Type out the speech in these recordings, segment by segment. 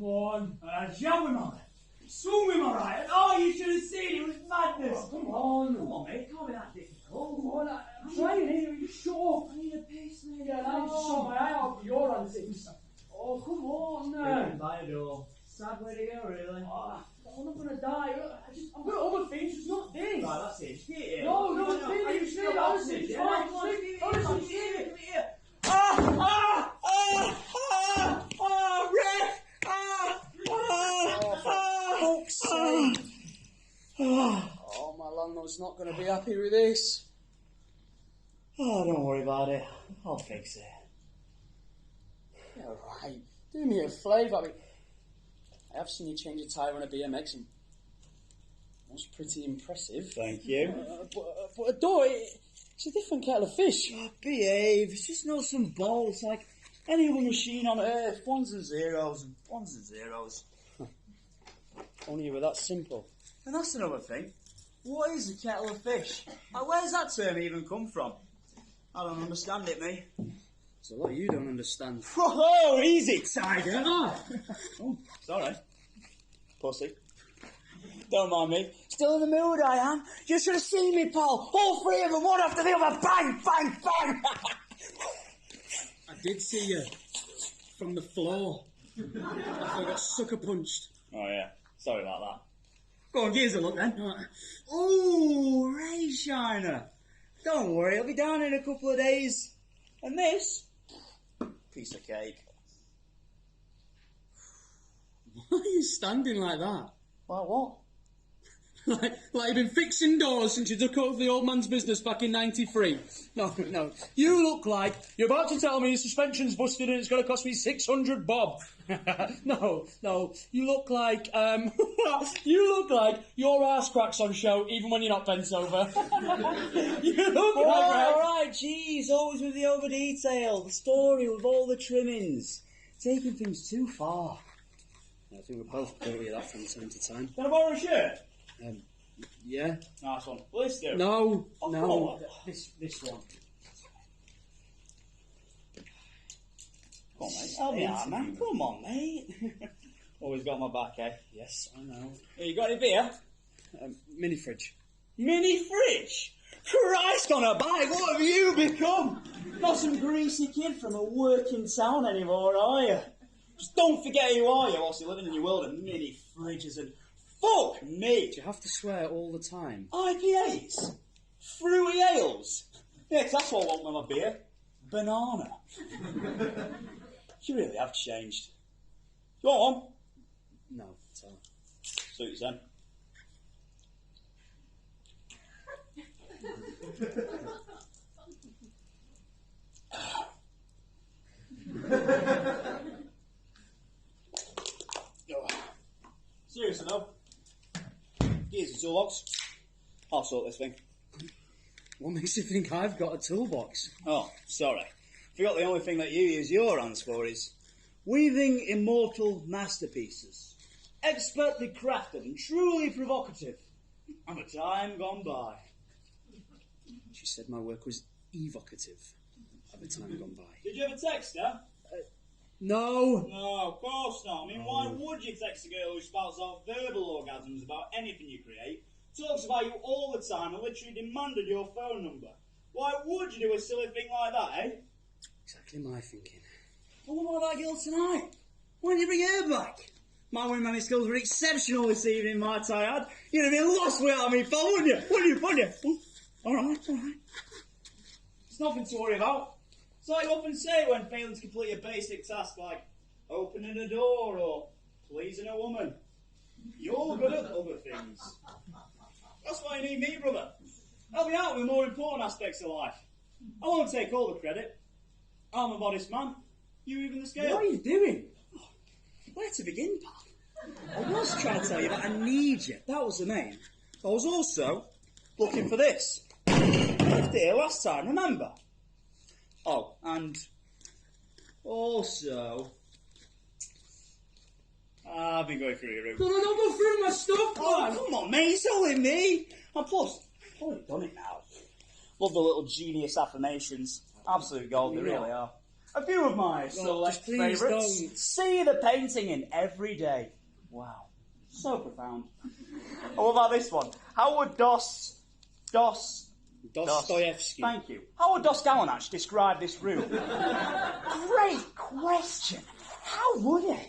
on. Jump him on it. Swung him alright. Oh, you should have seen it was madness. Oh, come on. Come on, mate. Can't be that difficult. Come on, I'm trying here. You shut up. I need a piss, mate. Yeah, I need to sort my eye out for your antics. Oh, come on. By a door. Sad way to go, really. Oh, I'm not going to die. I've got other things, it's not this. Right, that's it. Just get it here. No, it's me. It's me. Honestly, it's fine. Honestly, Give it here. Red! fuck's sake. Oh, my landlord's not going to be happy with this. Oh, don't worry about it. I'll fix it. Yeah, right. Do me a favour. I mean, I have seen you change a tyre on a BMX and it was pretty impressive. Thank you. But a door, it's a different kettle of fish. Oh, behave. It's just nuts and bolts like any other machine on earth. Ones and zeros and ones and zeros. Only you were that simple. And that's another thing. What is a kettle of fish? Like, where's that term even come from? I don't understand it, mate. There's a lot you don't understand. Oh, easy, tiger. Oh, sorry. Pussy. Don't mind me. Still in the mood, I am. You should have seen me, pal. All three of them, one after the other. Bang, bang, bang. I did see you. From the floor. I got sucker punched. Oh, yeah. Sorry about that. Go on, give us a look then. Ooh, ray shiner. Don't worry, I'll be down in a couple of days. And this? Piece of cake. Why are you standing like that? Like what? like you've been fixing doors since you took over the old man's business back in '93. No. You look like you're about to tell me your suspension's busted and it's going to cost me 600 bob. No. You look like your ass cracks on show even when you're not bent over. You look like all right, jeez, always with the over detail, the story with all the trimmings, taking things too far. I think we're both guilty of that from time to time. Can I borrow a shirt? Yeah. Nice one. Will this do? No. This one. Come on, mate. Help me out, man. Come on, mate. Always got my back, eh? Yes, I know. Hey, you got any beer? Mini fridge. Mini fridge? Christ on a bike, what have you become? Not some greasy kid from a working town anymore, are you? Just don't forget who are you whilst you're living in your world of mini fridges and fuck me. Do you have to swear all the time? IPAs? Fruity ales? Yeah, 'cause that's what I want with my beer. Banana. You really have changed. You want one? No, so. Suit you, son. Seriously though, here's the toolbox. I'll sort this thing. What makes you think I've got a toolbox? Oh, sorry. Forgot the only thing that you use your hands for is weaving immortal masterpieces. Expertly crafted and truly provocative. And a time gone by. She said my work was evocative at the time gone by. Did you ever text her? No. No, of course not. I mean, why would you text a girl who spouts out verbal orgasms about anything you create, talks about you all the time and literally demanded your phone number? Why would you do a silly thing like that, eh? Exactly my thinking. Well, what about that girl tonight? Why didn't you bring her back? My wingman skills were exceptional this evening, might I add. You'd have been lost without me, pal, wouldn't you? Wouldn't you? All right. It's nothing to worry about. It's like you often say when failing to complete a basic task like opening a door or pleasing a woman. You're good at other things. That's why you need me, brother. Help me out with the more important aspects of life. I won't take all the credit. I'm a modest man. You even the scale. What are you doing? Where to begin, pal? I was trying to tell you that I need you. That was the main. I was also looking for this. Left it here last time, remember? Oh, and also, I've been going through your room. No, don't go through my stuff, man. Come on, mate, it's only me. And plus, I've already done it now. Love the little genius affirmations. Absolute gold, they really are. A few of my select just please favourites. don't. See the painting in every day. Wow. So profound. What about this one? How would Dostoevsky. Thank you. How would Dostoevsky describe this room? Great question. How would he?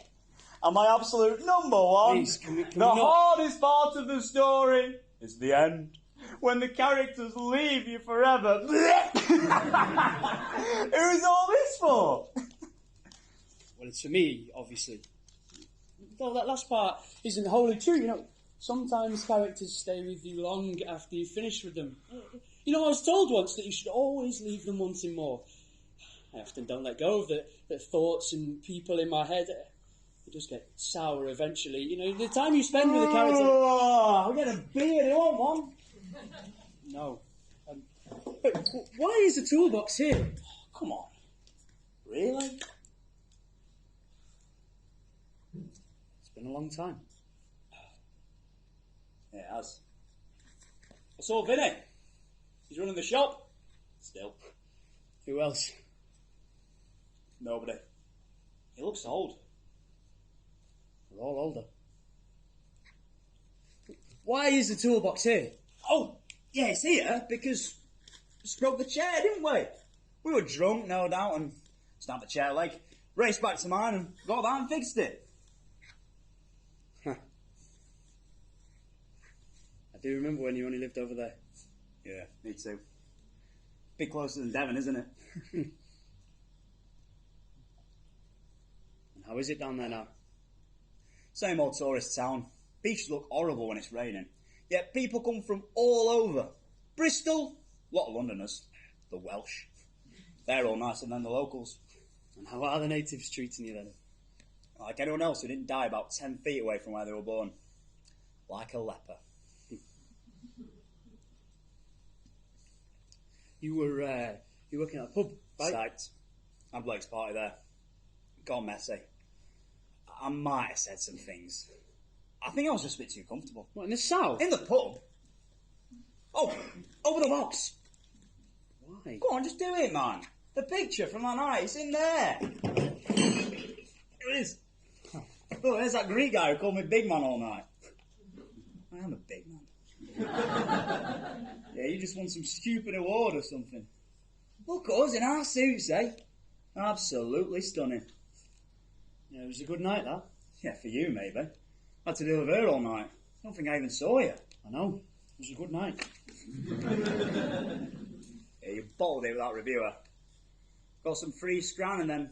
And my absolute number one. Please, can we the not- hardest part of the story is the end. When the characters leave you forever. Who's all this for? Well, it's for me, obviously. Though that last part isn't wholly true, you know. Sometimes characters stay with you long after you finish with them. You know, I was told once that you should always leave them wanting more. I often don't let go of the thoughts and people in my head. It does get sour eventually. You know, the time you spend with a character... Oh, we get a beer, do you want one? No. But why is the toolbox here? Come on. Really? It's been a long time. Yeah, it has. I saw Vinny. He's running the shop. Still. Who else? Nobody. He looks old. We're all older. Why is the toolbox here? Oh, yeah, it's here because we broke the chair, didn't we? We were drunk, no doubt, and snapped the chair leg. Raced back to mine and got that and fixed it. I do remember when you only lived over there. Yeah, me too. Bit closer than Devon, isn't it? And how is it down there now? Same old tourist town. Beaches look horrible when it's raining. Yet people come from all over. Bristol, a lot of Londoners. The Welsh. They're all nicer than the locals. And how are the natives treating you then? Like anyone else who didn't die about 10 feet away from where they were born. Like a leper. You were working at a pub, right? Psyched. Had Blake's party there. Gone messy. I might have said some things. I think I was just a bit too comfortable. What, in the south? In the pub? Oh, over the box. Why? Go on, just do it, man. The picture from that night, it's in there. It is. Oh, there's that Greek guy who called me big man all night. I am a big man. Yeah, you just won some stupid award or something. Look at us in our suits, eh? Absolutely stunning. Yeah, it was a good night, that. Yeah, for you, maybe. I had to deal with her all night. I don't think I even saw you. I know. It was a good night. Yeah, you bottled it with that reviewer. Got some free scran and then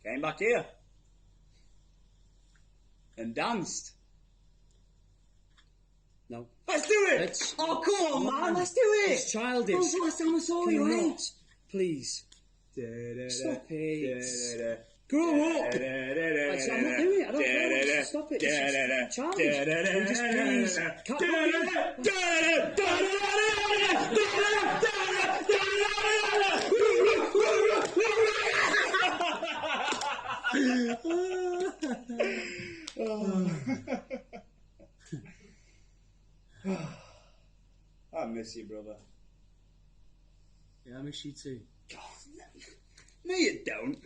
came back here. And danced. No. Let's do it! Let's- Oh, come on, man, let's do it! It's childish. When was the last time I saw Can you, you eh? not? Please. Stop it. Grow up! I'm not doing it. I don't care. Stop it. It's just childish. Can you just please? I miss you, brother. Yeah, I miss you too. God, no, you don't.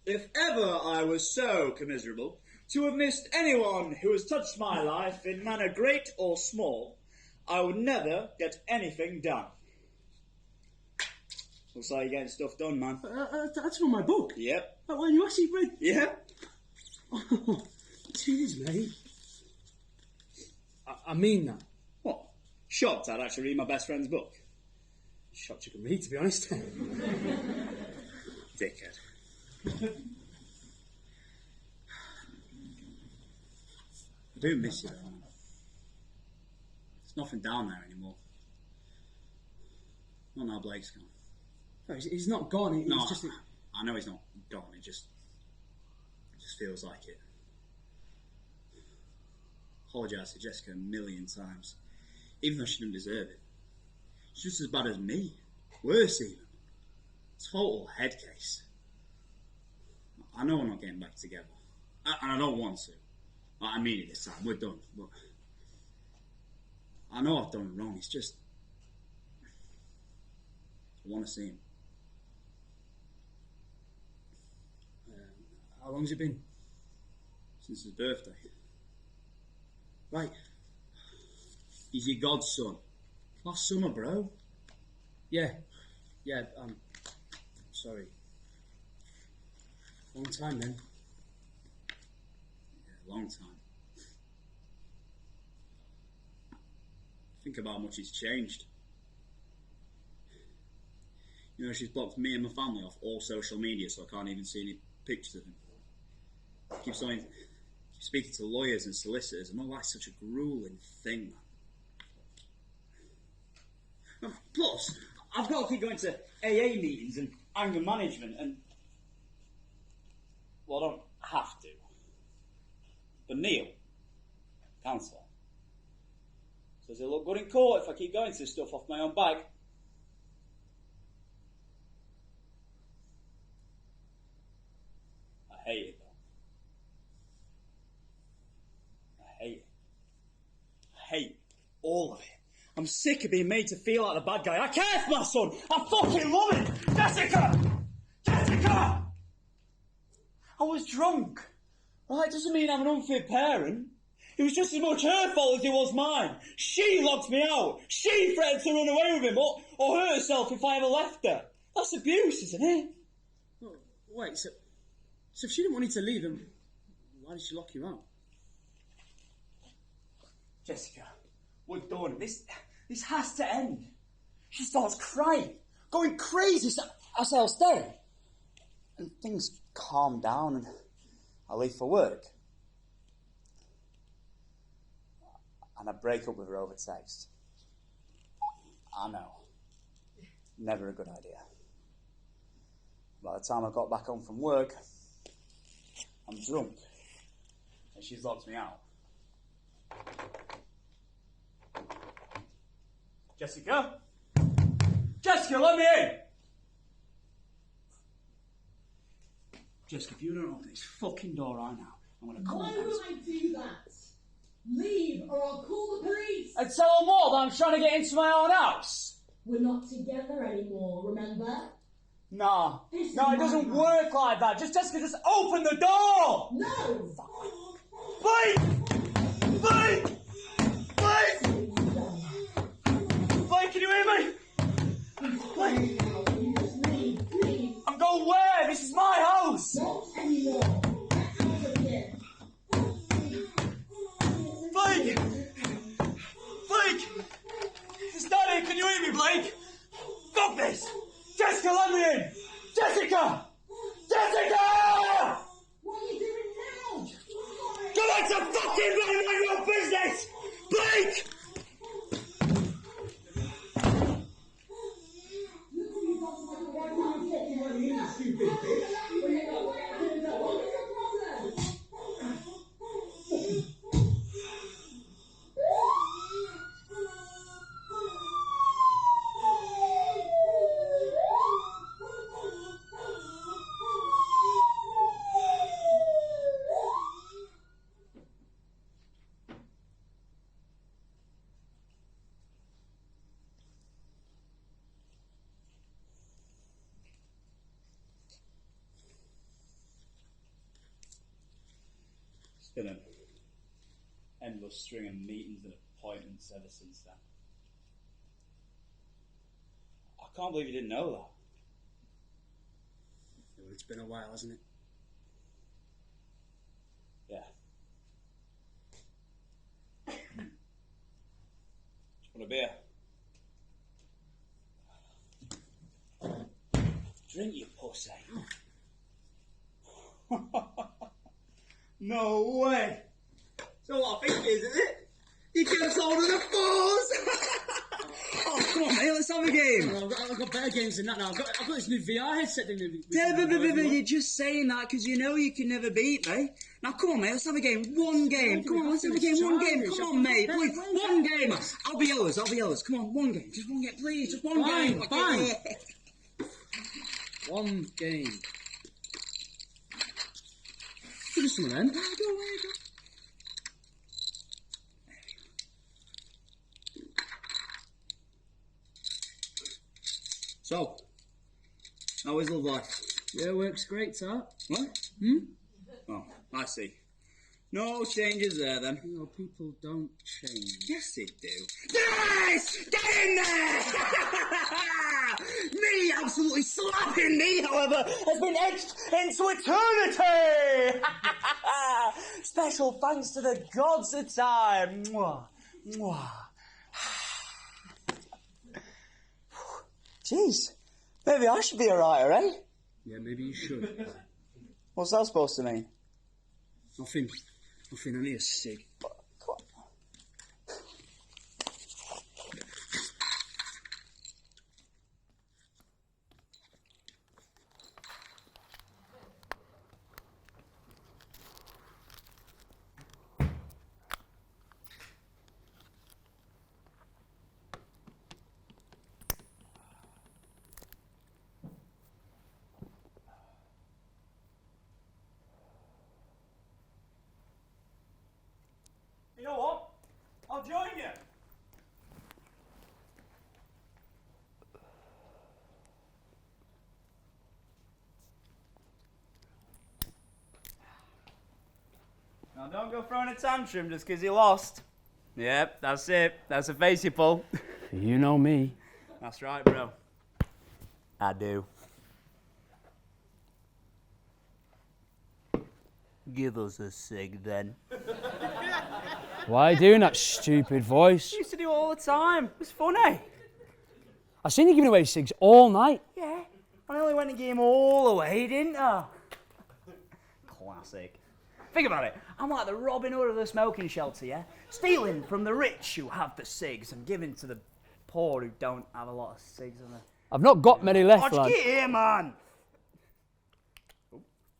If ever I was so commiserable to have missed anyone who has touched my life in manner great or small, I would never get anything done. Looks like you're getting stuff done, man. That's from my book. Yep. That one you actually read. Yep. Oh, cheers, mate. I mean that. What? Shocked I'd actually read my best friend's book. Shocked you can read, to be honest. Dickhead. I do miss you. There's nothing down there anymore. Not now Blake's gone. No, he's not gone. He's No, just. I know he's not gone. It just feels like it. Apologise to Jessica a million times, even though she didn't deserve it. She's just as bad as me. Worse even. Total head case. I know we're not getting back together. And I don't want to. I mean it this time. We're done. But I know I've done wrong. It's just I want to see him. How long's it been? Since his birthday. Right. He's your godson. Last summer, bro. Yeah. Yeah, sorry. Long time then. Yeah, long time. Think about how much he's changed. You know, she's blocked me and my family off all social media, so I can't even see any pictures of him. Keeps speaking to lawyers and solicitors, and all that's such a grueling thing, man. Plus, I've got to keep going to AA meetings and anger management, and well, I don't have to. But Neil, counsellor, says it'll look good in court if I keep going to this stuff off my own back. I hate it, though. I hate it. I hate all of it. I'm sick of being made to feel like the bad guy. I care for my son. I fucking love him. Jessica! Jessica! I was drunk. Well, that doesn't mean I'm an unfit parent. It was just as much her fault as it was mine. She locked me out. She threatened to run away with him or hurt herself if I ever left her. That's abuse, isn't it? Oh, wait, so if she didn't want you to leave, then why did she lock you out? Jessica, we're done. This has to end. She starts crying, going crazy. So I say I'll stay. And things calm down and I leave for work. And I break up with her over text. I know. Never a good idea. By the time I got back home from work, I'm drunk. And she's locked me out. Jessica? Jessica, let me in! Jessica, if you don't open this fucking door right now, I'm gonna call Why them. would I do that? Leave or I'll call the police! And tell them what, that I'm trying to get into my own house? We're not together anymore, remember? Nah. This No, is it doesn't my work like that. Jessica, just open the door! No! Blake! Blake! Blake! Blake, can you hear me? Blake! Leave. I'm going where? This is my house! Not anymore. Get out of here. Blake! Blake! It's Daddy, can you hear me, Blake? Stop this! Jessica, let me in! Jessica! Jessica! What are you doing now? Go back to fucking mind your own business! Blake! It's been an endless string of meetings and appointments ever since then. I can't believe you didn't know that. Well, it's been a while, hasn't it? Yeah. Do you want a beer? Drink, you pussy. No way. So what I think is, isn't it? You could have sold her the fours. Oh, come on, mate, let's have a game. Well, I've got better games than that now. I've got this new VR headset thing. Yeah, but you're just saying that because you know you can never beat me. Now, come on, mate, let's have a game. One game. Come on, let's have a game. One game. Come on, mate, please. One game. I'll be yours. Come on, one game. Just one game, please. Just one game. Fine. One game. Give us some then. Go. So, how is love life? Yeah, works great, Tart. What? Oh, I see. No changes there, then. You know, people don't change. Yes, they do. Yes! Get in there! Me absolutely slapping me, however, has been etched into eternity! Special thanks to the gods of time. Mwah. Mwah. Jeez, maybe I should be a writer, eh? Yeah, maybe you should. What's that supposed to mean? Nothing. Nothing, I need a cig. You know what? I'll join you. Now don't go throwing a tantrum just because you lost. Yep, that's it. That's a face you pull. You know me. That's right, bro. I do. Give us a cig then. Why are you doing that stupid voice? I used to do it all the time. It was funny. I've seen you giving away cigs all night. Yeah. I only went and gave them all away, didn't I? Classic. Think about it. I'm like the Robin Hood of the smoking shelter, yeah? Stealing from the rich who have the cigs and giving to the poor who don't have a lot of cigs on them. I've not got many left, Oh, lad. get here, man.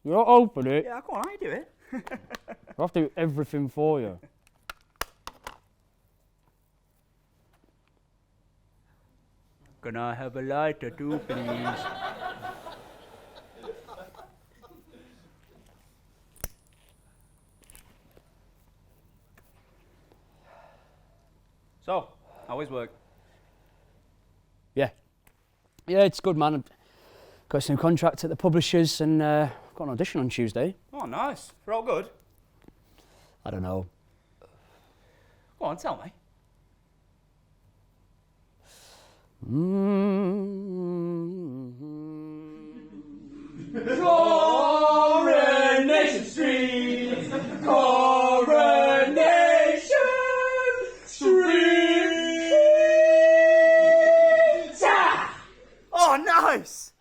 You don't open it. Yeah, come on, I do it. I have to do everything for you. Can I have a lighter too, please? So, how is work? Yeah. Yeah, it's good, man. I've got some contract at the publishers and got an audition on Tuesday. Oh, nice. We're all good. I don't know. Go on, tell me. Coronation Street! Coronation Street! Oh, nice!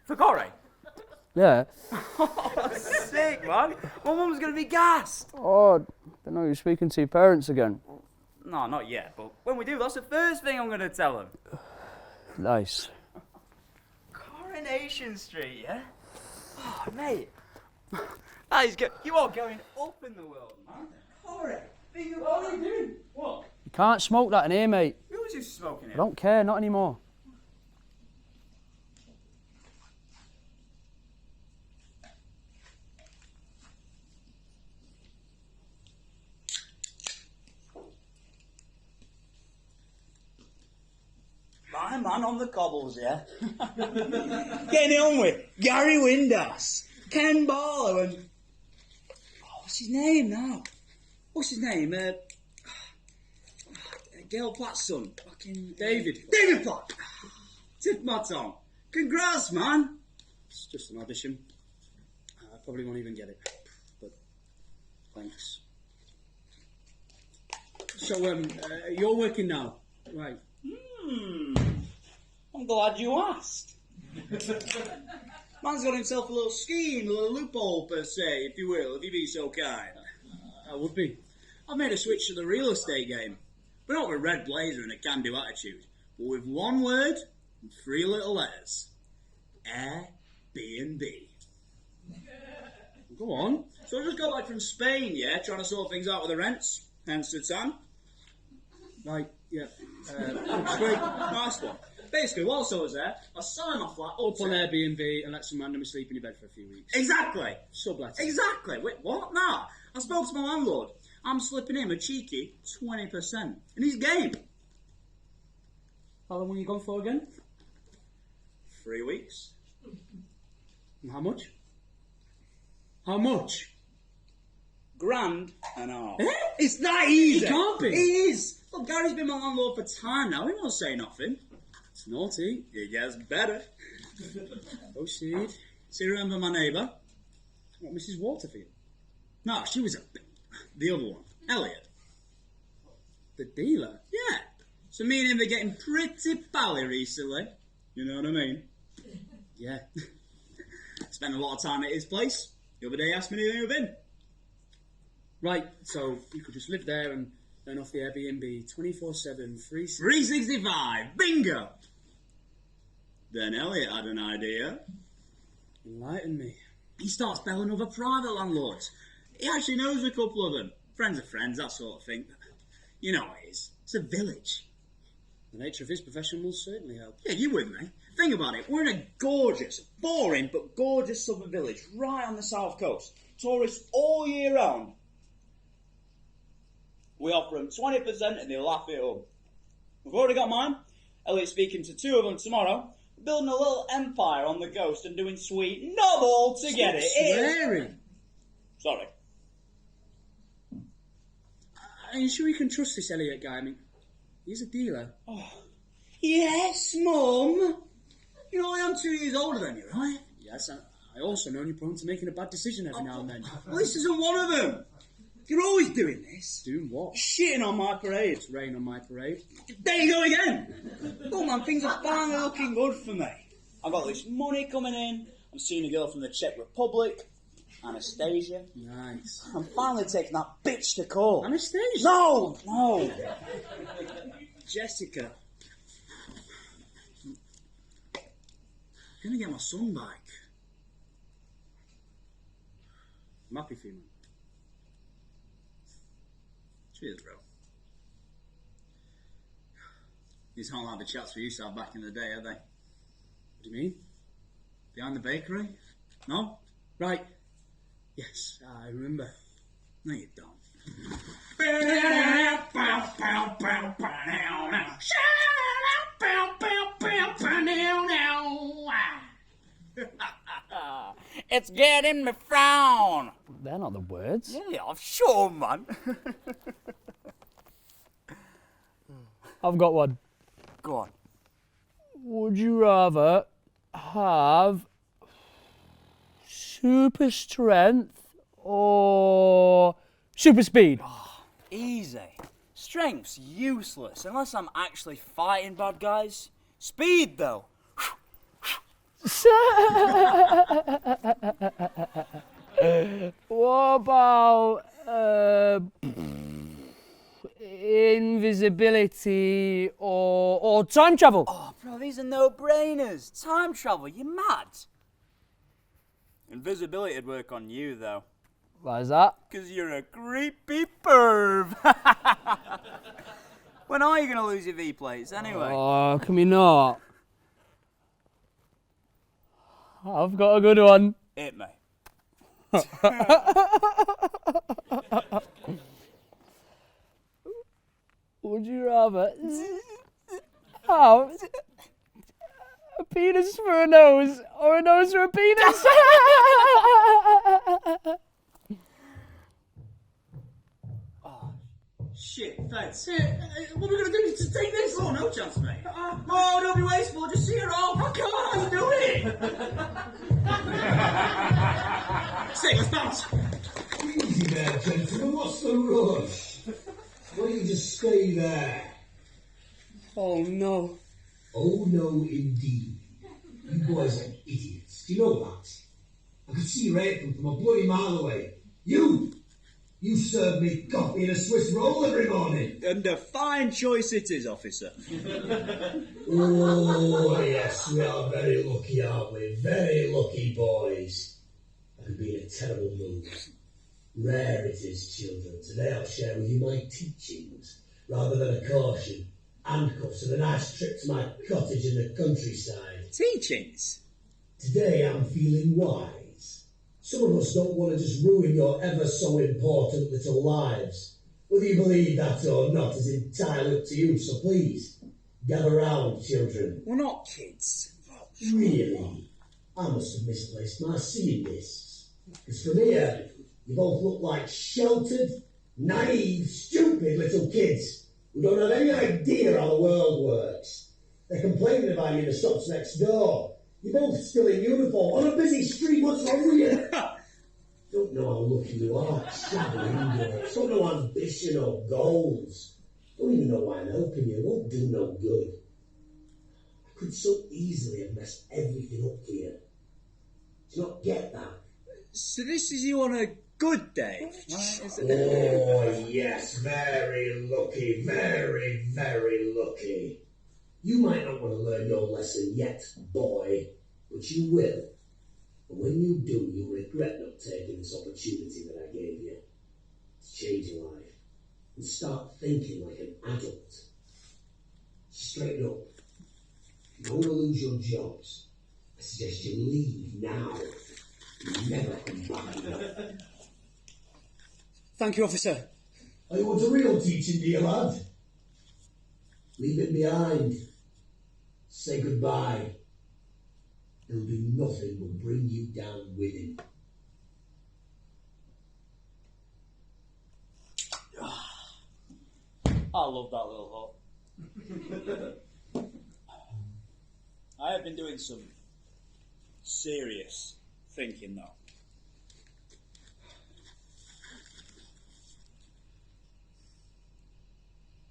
For Corey? Yeah. Sick, man. My mum's going to be gassed. Oh, don't know, you're speaking to your parents again. No, not yet, but when we do, that's the first thing I'm going to tell them. Nice. Coronation Street, yeah? Oh, mate. That is good. You are going up in the world, man. Corey, what are you doing? What? You can't smoke that in here, mate. Who was just smoking I it? don't care, not anymore. My man on the cobbles, yeah? Getting it on with Gary Windass, Ken Barlow, and... Oh, what's his name now? What's his name? Gail Platt's son. Fucking... David. David Platt! Tip my tongue. Congrats, man! It's just an audition. I probably won't even get it. But thanks. So, you're working now, right? I'm glad you asked. Man's got himself a little scheme, a little loophole per se, if you will, if you be so kind. I would be. I've made a switch to the real estate game. But not with red blazer and a can-do attitude, but with one word and three little letters. Airbnb. Go on. So I just got back from Spain, yeah, trying to sort things out with the rents, hence the tan. Right, yeah. Straight, nice one. Basically, whilst I was there, I was selling my flat Up on Airbnb and let some randomly sleep in your bed for a few weeks. Exactly. Subletting. Exactly. Wait, what? Nah. I spoke to my landlord. I'm slipping him a cheeky 20%. And he's game. How long were you gone for again? 3 weeks. And how much? How much? £1.5 grand. Eh? It's that easy. It can't be. It is. Look, Gary's been my landlord for time now. He won't say nothing. It's naughty. It gets better. Proceed. So you remember my neighbour? What, Mrs. Waterfield? No, she was the other one. Elliot. The dealer? Yeah. So me and him are getting pretty pally recently. You know what I mean? Yeah. Spent a lot of time at his place. The other day he asked me to move in. Right, so you could just live there and earn off the Airbnb 24/7, 365. Bingo! Then Elliot had an idea. Enlighten me. He starts belling other private landlords. He actually knows a couple of them. Friends of friends, that sort of thing. You know how it is. It's a village. The nature of his profession will certainly help. Yeah, you with me? Think about it. We're in a gorgeous, boring but gorgeous southern village right on the south coast. Tourists all year round. We offer them 20% and they laugh it up. We've already got mine. Elliot's speaking to 2 of them tomorrow. Building a little empire on the coast and doing sweet not all to get it. Swearing. Sorry. Are you sure you can trust this Elliot guy? I mean, he's a dealer. Yes, Mum. You know, I am 2 years older than you, right? Yes, I also know you're prone to making a bad decision every now and then. Well, this isn't one of them. You're always doing this. Doing what? Shitting on my parade. It's rain on my parade. There you go again. Oh man, things are finally looking good for me. I've got this money coming in. I'm seeing a girl from the Czech Republic, Anastasia. Nice. I'm finally taking that bitch to court. Anastasia? No. Jessica. I'm gonna get my son back. I'm happy for you, man. Cheers, bro. These aren't like the chats we used to have back in the day, are they? What do you mean? Behind the bakery? No? Right. Yes, I remember. No, you don't. It's getting me frown. They're not the words. Yeah, I'm sure, man. I've got one. Go on. Would you rather have super strength or super speed? Easy. Strength's useless unless I'm actually fighting bad guys. Speed, though. What about invisibility or time travel? Oh, bro, these are no-brainers. Time travel, you mad? Invisibility'd work on you, though. Why is that? Because you're a creepy perv. When are you going to lose your V-plates, anyway? Oh, can we not? I've got a good one. Hit me. Would you rather have a penis for a nose or a nose for a penis? Shit, thanks. What are we going to do to take this? Oh, no chance, mate. Oh, don't be wasteful. Just see her off. I can't do it. Say, let's bounce. Easy there, gentlemen. What's the rush? Why don't you just stay there? Oh no. Oh, no, indeed. You boys are idiots. Do you know that? I could see your apron from a bloody mile away. You serve me coffee and a Swiss roll every morning. And a fine choice it is, officer. Oh, yes, we are very lucky, aren't we? Very lucky boys. I could be in a terrible mood. Rare it is, children. Today I'll share with you my teachings, rather than a caution, handcuffs and a nice trip to my cottage in the countryside. Teachings? Today I'm feeling wise. Some of us don't want to just ruin your ever so important little lives. Whether you believe that or not is entirely up to you, so please, gather round, children. We're not kids. Really? I must have misplaced my seeing discs. Because from here, you both look like sheltered, naive, stupid little kids who don't have any idea how the world works. They're complaining about you in the shops next door. You're both still in uniform on a busy street. What's wrong with you? Don't know how lucky you are, travelling indoors. Don't know ambition or goals. Don't even know why I'm helping you. It won't do no good. I could so easily have messed everything up for you. Do you not get that? So this is you on a good day, right? Oh, yes, very lucky, very, very lucky. You might not want to learn your lesson yet, boy, but you will. And when you do, you'll regret not taking this opportunity that I gave you to change your life and start thinking like an adult. Straighten up. If you don't want to lose your jobs, I suggest you leave now. You never come back. Thank you, officer. Oh, you want a real teaching, dear lad? Leave it behind. Say goodbye. He'll do nothing but bring you down with him. I love that little hut. I have been doing some serious thinking, though.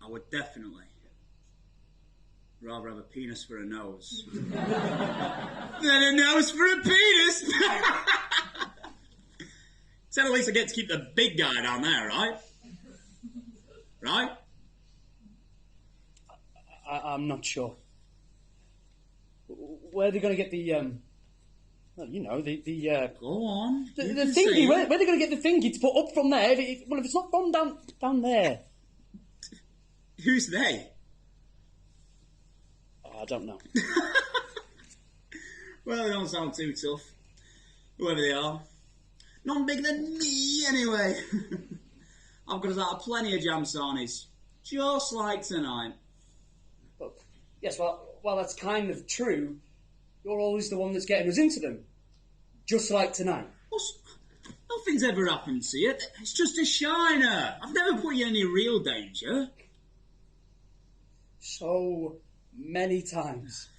I would definitely rather have a penis for a nose than a nose for a penis. So at least I get to keep the big guy down there, right? Right? I'm not sure. Where are they going to get the, well, you know, the Go on. the thingy, where are they going to get the thingy to put up from there? If it's not gone down there. Who's they? Oh, I don't know. Well, they don't sound too tough. Whoever they are. None bigger than me, anyway. I've got us out of plenty of jam sarnies. Just like tonight. Well, yes, well, that's kind of true. You're always the one that's getting us into them. Just like tonight. Nothing's ever happened to you. It's just a shiner. I've never put you in any real danger. So many times.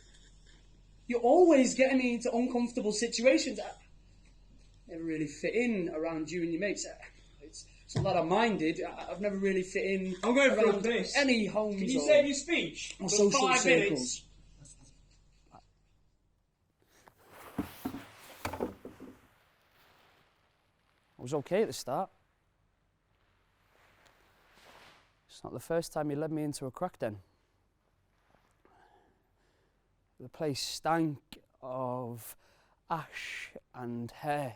You're always getting me into uncomfortable situations. I never really fit in around you and your mates. It's not that I minded. I've never really fit in. I'm going for a around piss. any homes. Can you or, save your speech? or For social 5 circles. minutes. I was okay at the start. It's not the first time you led me into a crack den. The place stank of ash and hair.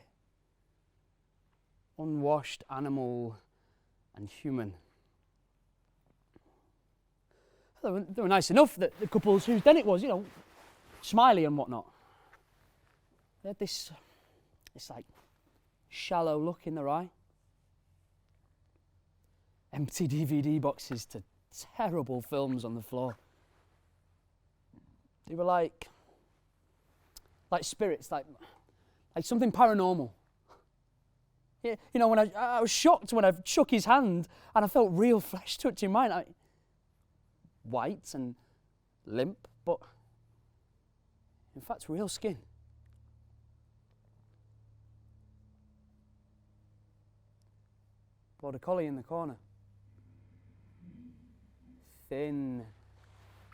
Unwashed animal and human. They were nice enough, the couples whose den it was, you know, smiley and whatnot. They had this like shallow look in their eye. Empty DVD boxes to terrible films on the floor. They were like spirits, like something paranormal. You know, when I was shocked when I shook his hand and I felt real flesh touching mine. White and limp, but in fact real skin. Border collie in the corner. Thin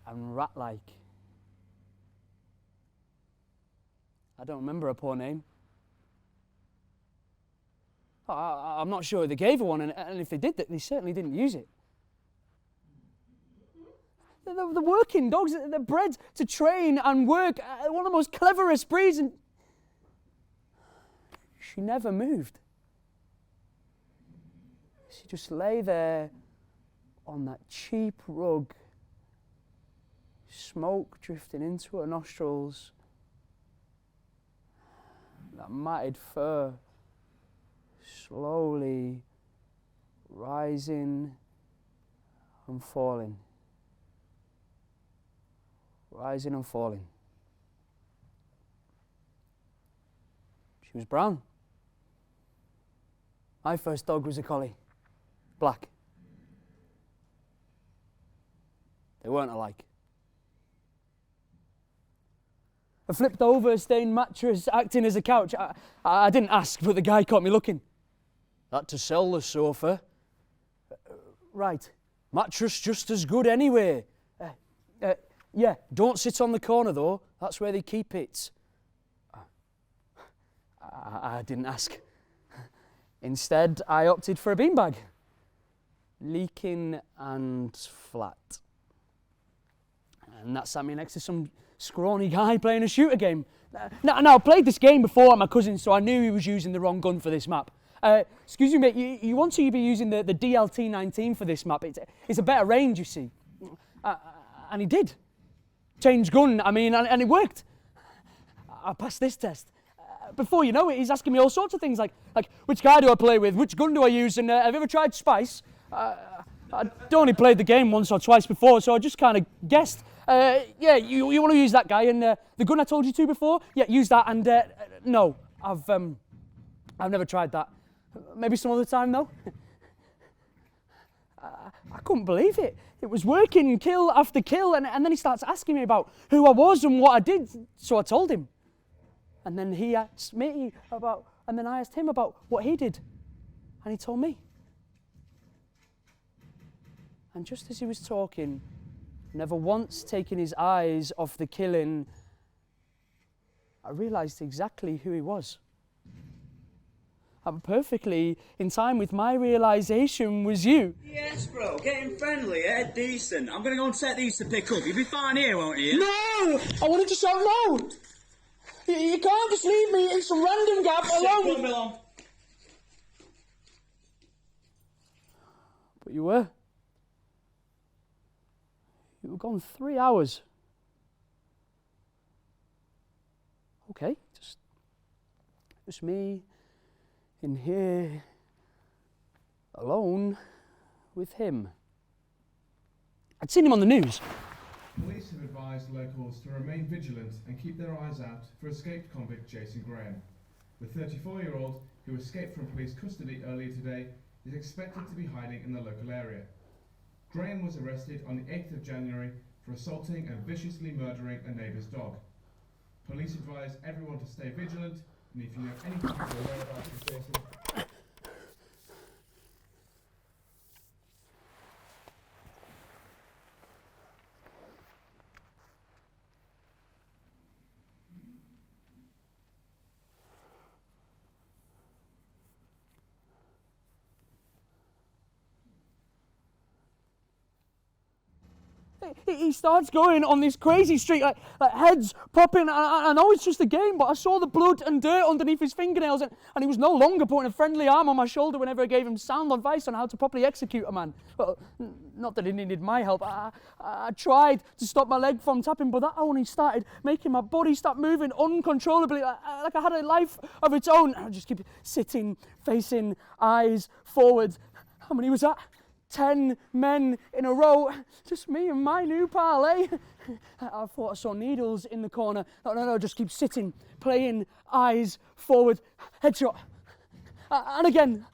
and rat-like. I don't remember her poor name. I'm not sure they gave her one, and if they did, they certainly didn't use it. The working dogs, they're bred to train and work, one of the most cleverest breeds, and she never moved. She just lay there on that cheap rug, smoke drifting into her nostrils, that matted fur slowly rising and falling. Rising and falling. She was brown. My first dog was a collie. Black. They weren't alike. I flipped over a stained mattress, acting as a couch. I didn't ask, but the guy caught me looking. That to sell the sofa. Right. Mattress just as good anyway. Yeah, don't sit on the corner though. That's where they keep it. I didn't ask. Instead, I opted for a beanbag. Leaking and flat. And that sat me next to some scrawny guy playing a shooter game. Now, I played this game before at my cousin's, so I knew he was using the wrong gun for this map. Excuse me, mate, you want to be using the DLT-19 for this map. It's a better range, you see. And he did. Change gun, I mean, and it worked. I passed this test. Before you know it, he's asking me all sorts of things like which guy do I play with, which gun do I use, and have you ever tried spice? I'd only played the game once or twice before, so I just kind of guessed. Yeah, you want to use that guy, and the gun I told you to before? Yeah, use that, and no, I've never tried that. Maybe some other time, though. I couldn't believe it. It was working, kill after kill, and then he starts asking me about who I was and what I did, so I told him. And then he asked me about, and then I asked him about what he did, and he told me. And just as he was talking, never once taking his eyes off the killing, I realised exactly who he was. And perfectly in time with my realisation was you. Yes, bro, getting friendly, decent. I'm going to go and set these to pick up. You'll be fine here, won't you? No! I wanted to shout no! You can't just leave me in some random gap alone. Along. But you were. You were gone 3 hours. Okay, just me in here, alone with him. I'd seen him on the news. Police have advised locals to remain vigilant and keep their eyes out for escaped convict Jason Graham. The 34-year-old, who escaped from police custody earlier today, is expected to be hiding in the local area. Graham was arrested on the 8th of January for assaulting and viciously murdering a neighbour's dog. Police advise everyone to stay vigilant, and if you know anything about the whereabouts of Jason, He starts going on this crazy streak, like heads popping. I know it's just a game, but I saw the blood and dirt underneath his fingernails, and he was no longer putting a friendly arm on my shoulder whenever I gave him sound advice on how to properly execute a man. Well, not that he needed my help. I tried to stop my leg from tapping, but that only started making my body start moving uncontrollably, like I had a life of its own. I just keep sitting, facing, eyes forward. How many was that? 10 men in a row, just me and my new pal, eh? I thought I saw needles in the corner. No, just keep sitting, playing, eyes forward, headshot. And again.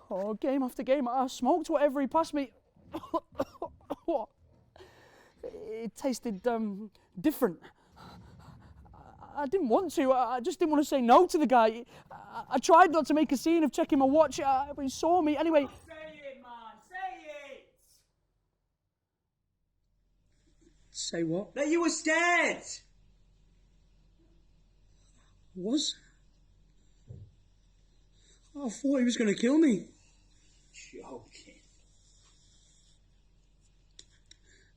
Oh, game after game, I smoked whatever he passed me. It tasted different. I didn't want to, I just didn't want to say no to the guy. I tried not to make a scene of checking my watch, but he saw me anyway. Say what? That you were scared! Was? I thought he was going to kill me. Joking.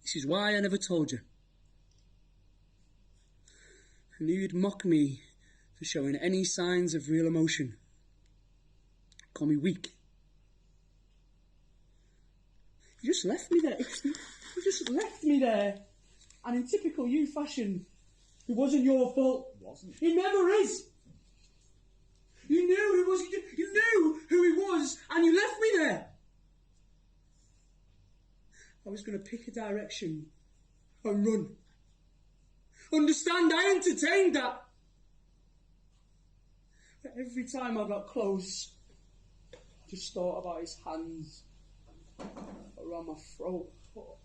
This is why I never told you. I knew you'd mock me for showing any signs of real emotion. Call me weak. You just left me there. You just left me there. And in typical you fashion, it wasn't your fault. It wasn't. It never is. You knew who he was, and you left me there. I was going to pick a direction and run. Understand, I entertained that. But every time I got close, Just thought about his hands around my throat. Or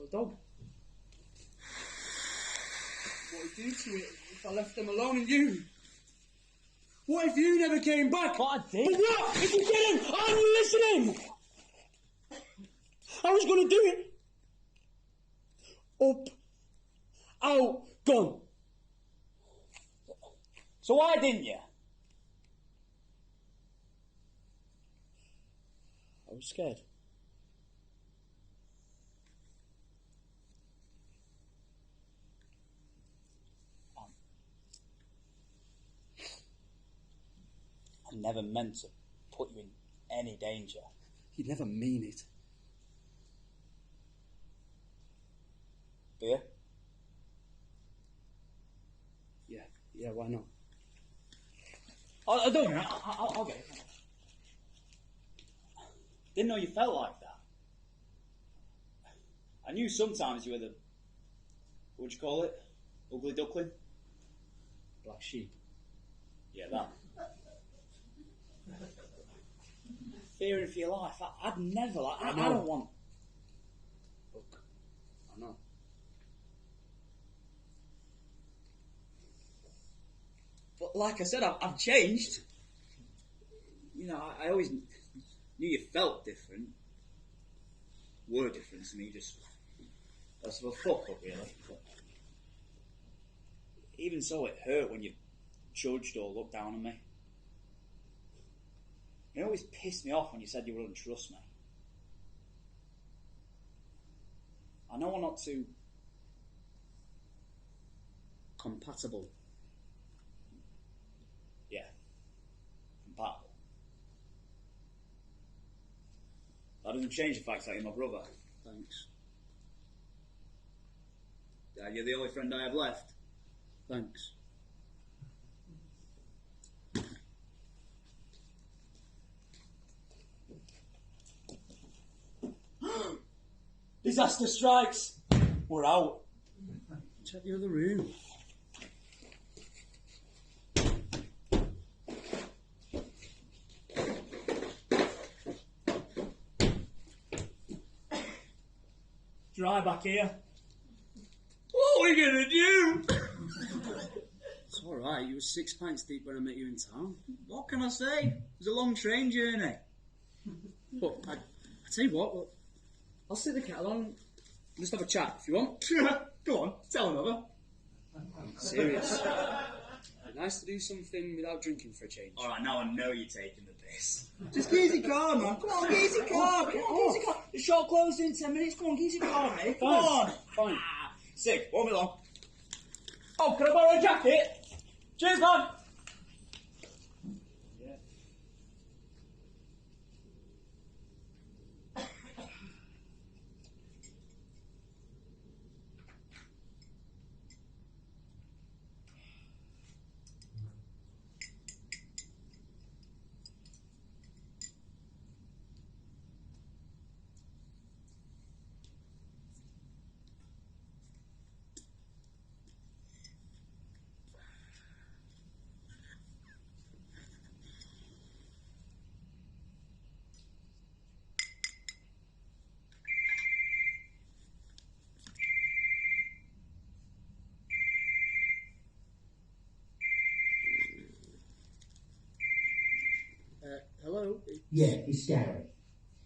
the dog. What would he do to it if I left them alone? And you? What if you never came back? What I did? But what if you didn't? I'm listening! I was going to do it. Up, out, gone. So why didn't you? I was scared. I never meant to put you in any danger. You'd never mean it. Beer? Yeah, why not? I don't know. I'll get it. Didn't know you felt like that. I knew sometimes you were the, what'd you call it? Ugly duckling? Black sheep. Yeah, that. Fearing for your life. I'd never like. I don't want. Look, I know. But like I said, I've changed. You know, I always knew you felt different. Were different to me, just that's a fuck up, really. But even so, it hurt when you judged or looked down on me. It always pissed me off when you said you wouldn't trust me. I know I'm not too Compatible. yeah, compatible. That doesn't change the fact that you're my brother. Thanks. You're the only friend I have left. Thanks. Disaster strikes. We're out. Check the other room. Dry back here. What are we gonna do? It's alright, you were 6 pints deep when I met you in town. What can I say? It was a long train journey. But I tell you what, I'll sit the kettle on and just have a chat if you want. Go on, tell another. Serious. Nice to do something without drinking for a change. Alright, now I know you're taking the piss. Just get your car, man. Come on, get your car. Come on, get your car. The shop closed in 10 minutes. Come on, get your car, mate. Come on. Fine. Sick, won't be long. Oh, can I borrow a jacket? Cheers, man. Hello? Yeah, it's Gary.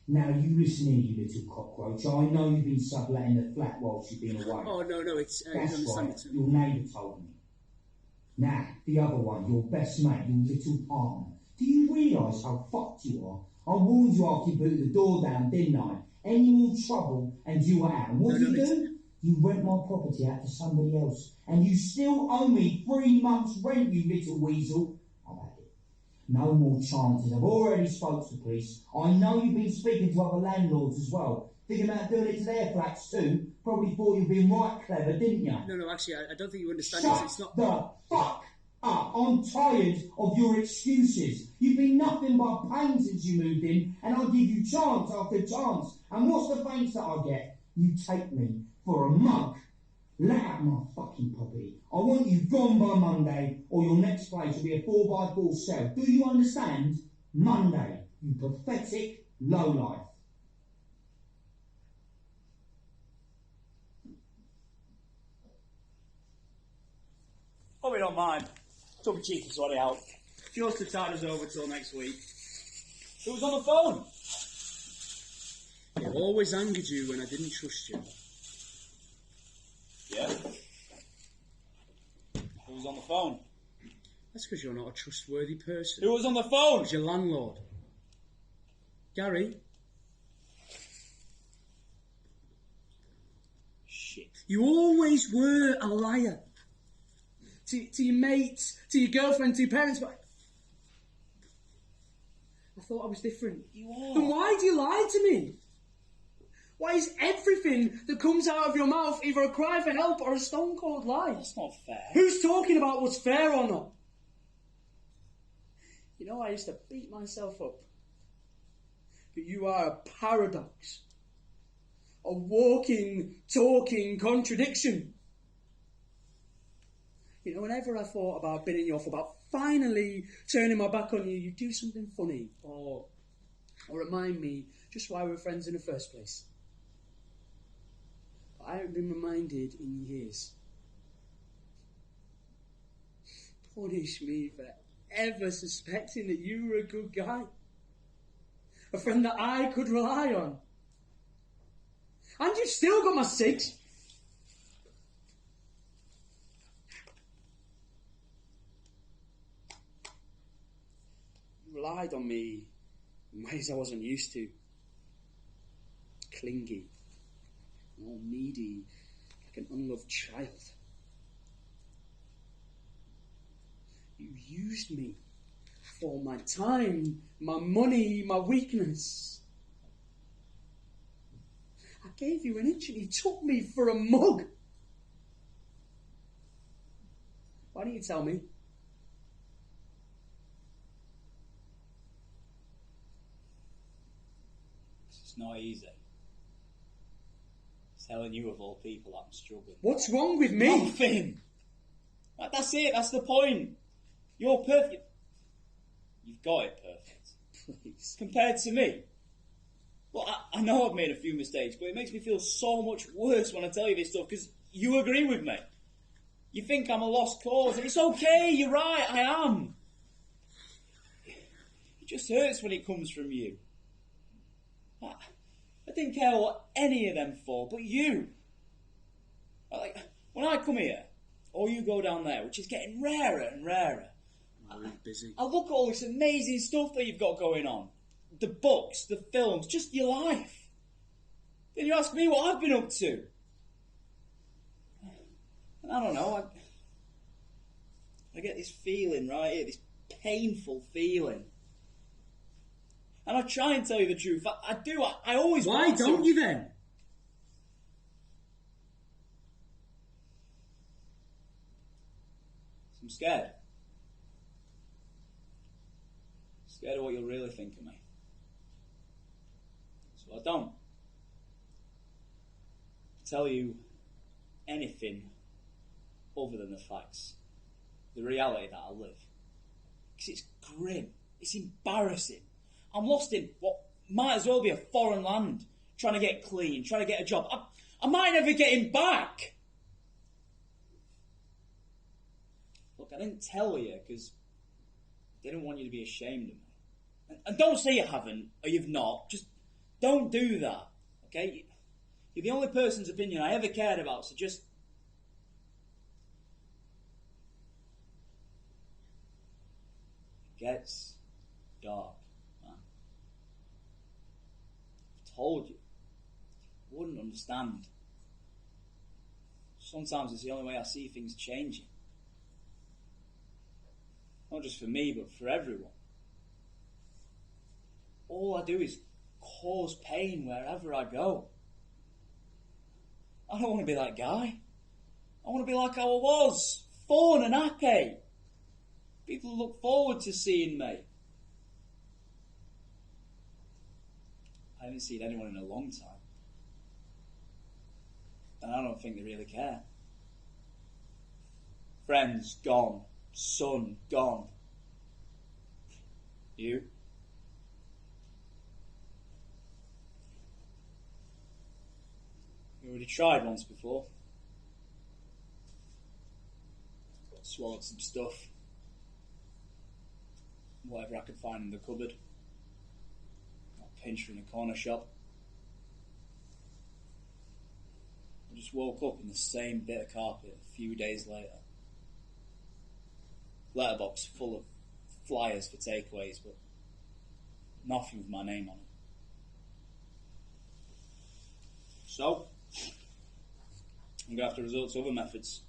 Now, you listen in, you little cockroach. I know you've been subletting the flat whilst you've been away. Oh, no, it's... That's understand right, it. your neighbour told me. Now, the other one, your best mate, your little partner. Do you realise how fucked you are? I warned you after you blew the door down, didn't I? Any more trouble and you were out. And what did you do? You rent my property out to somebody else. And you still owe me 3 months' rent, you little weasel. I've had it. No more chances. I've already spoke to the police. I know you've been speaking to other landlords as well. Thinking about doing it to their flats too. Probably thought you'd been right clever, didn't you? No, actually, I don't think you understand. Shut It's not... the fuck up. I'm tired of your excuses. You've been nothing but pain since you moved in, and I'll give you chance after chance. And what's the thanks that I get? You take me for a mug. Let out my fucking property. I want you gone by Monday, or your next place will be a 4x4 cell. Do you understand? Monday. You pathetic lowlife. Hope you don't mind. Don't be cheeky, sort it out. Just to tide us over till next week. Who was on the phone? It always angered you when I didn't trust you. Yeah. Who was on the phone? That's because you're not a trustworthy person. Who was on the phone? It was your landlord. Gary. Shit. You always were a liar. To your mates, to your girlfriend, to your parents, but I thought I was different. You are. Then why do you lie to me? Why is everything that comes out of your mouth either a cry for help or a stone cold lie? That's not fair. Who's talking about what's fair or not? You know, I used to beat myself up. But you are a paradox. A walking, talking contradiction. You know, whenever I thought about bidding you off, about finally turning my back on you, you do something funny or remind me just why we were friends in the first place. I haven't been reminded in years. Punish me for ever suspecting that you were a good guy. A friend that I could rely on. And you've still got my 6. You relied on me in ways I wasn't used to. Clingy. All needy, like an unloved child. You used me for my time, my money, my weakness. I gave you an inch and you took me for a mug. Why didn't you tell me? It's not easy. Telling you of all people I'm struggling. What's wrong with me? Nothing. That's it. That's the point. You're perfect. You've got it perfect. Please. Compared to me. Well, I know I've made a few mistakes, but it makes me feel so much worse when I tell you this stuff because you agree with me. You think I'm a lost cause, and it's okay. You're right. I am. It just hurts when it comes from you. I didn't care what any of them for, but you. Like, when I come here, or you go down there, which is getting rarer and rarer, I'm busy. I look at all this amazing stuff that you've got going on. The books, the films, just your life. Then you ask me what I've been up to. And I don't know, I get this feeling right here, this painful feeling. And I try and tell you the truth. I do. I always Why want to. don't you then? I'm scared. Scared of what you'll really think of me. So I don't tell you anything other than the facts. The reality that I live. Because it's grim. It's embarrassing. I'm lost in what might as well be a foreign land, trying to get clean, trying to get a job. I might never get him back. Look, I didn't tell you because I didn't want you to be ashamed of me. And don't say you haven't or you've not. Just don't do that, okay? You're the only person's opinion I ever cared about, so just... It gets dark. Told you wouldn't understand. Sometimes it's the only way I see things changing. Not just for me, but for everyone. All I do is cause pain wherever I go. I don't want to be that guy. I want to be like how I was, fun and happy. People look forward to seeing me. I haven't seen anyone in a long time. And I don't think they really care. Friends gone. Son gone. You? already tried once before. Swallowed some stuff. Whatever I could find in the cupboard. Got a pincher in a corner shop. I just woke up in the same bit of carpet a few days later. Letterbox full of flyers for takeaways, but nothing with my name on it. So, I'm going to have to resort to other methods.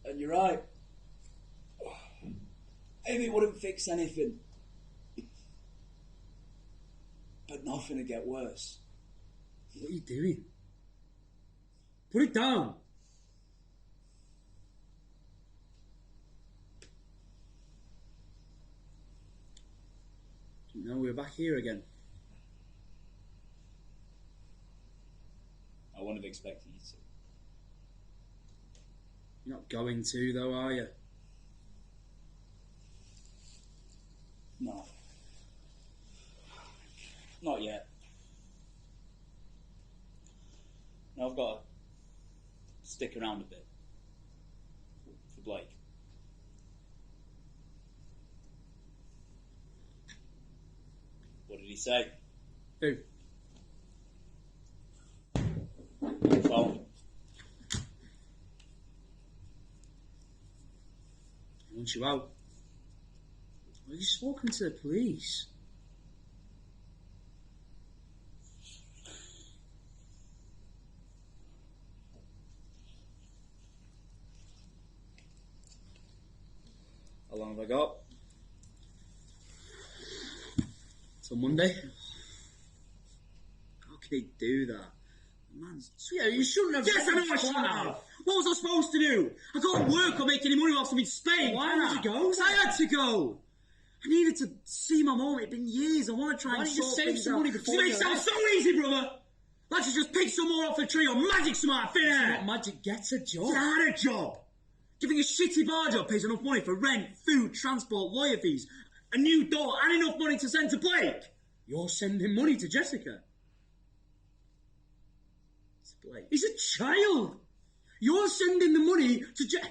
And you're right. Maybe it wouldn't fix anything. But nothing would get worse. What are you doing? Put it down. Didn't know we were back here again. I wouldn't have expected you to. You're not going to, though, are you? No. Not yet. No, I've got to stick around a bit. For Blake. What did he say? Who? Phone. I want you out. Well, you've spoken to the police. How long have I got? Till Monday. How can he do that? Man's... Yeah, you shouldn't have. Yes, I know I shouldn't have. What was I supposed to do? I can't work or make any money whilst I'm in Spain. Why would you go? Because I had to go. I needed to see my mum. It'd been years. I want to try Why and don't you sort save things some out. money before It you makes it sound so easy, brother. Like to just pick some more off the tree or magic some out of thin air. It's not magic. Get a job. I had a job. Giving a shitty bar job pays enough money for rent, food, transport, lawyer fees, a new door, and enough money to send to Blake. You're sending money to Jessica. It's Blake. He's a child. You're sending the money to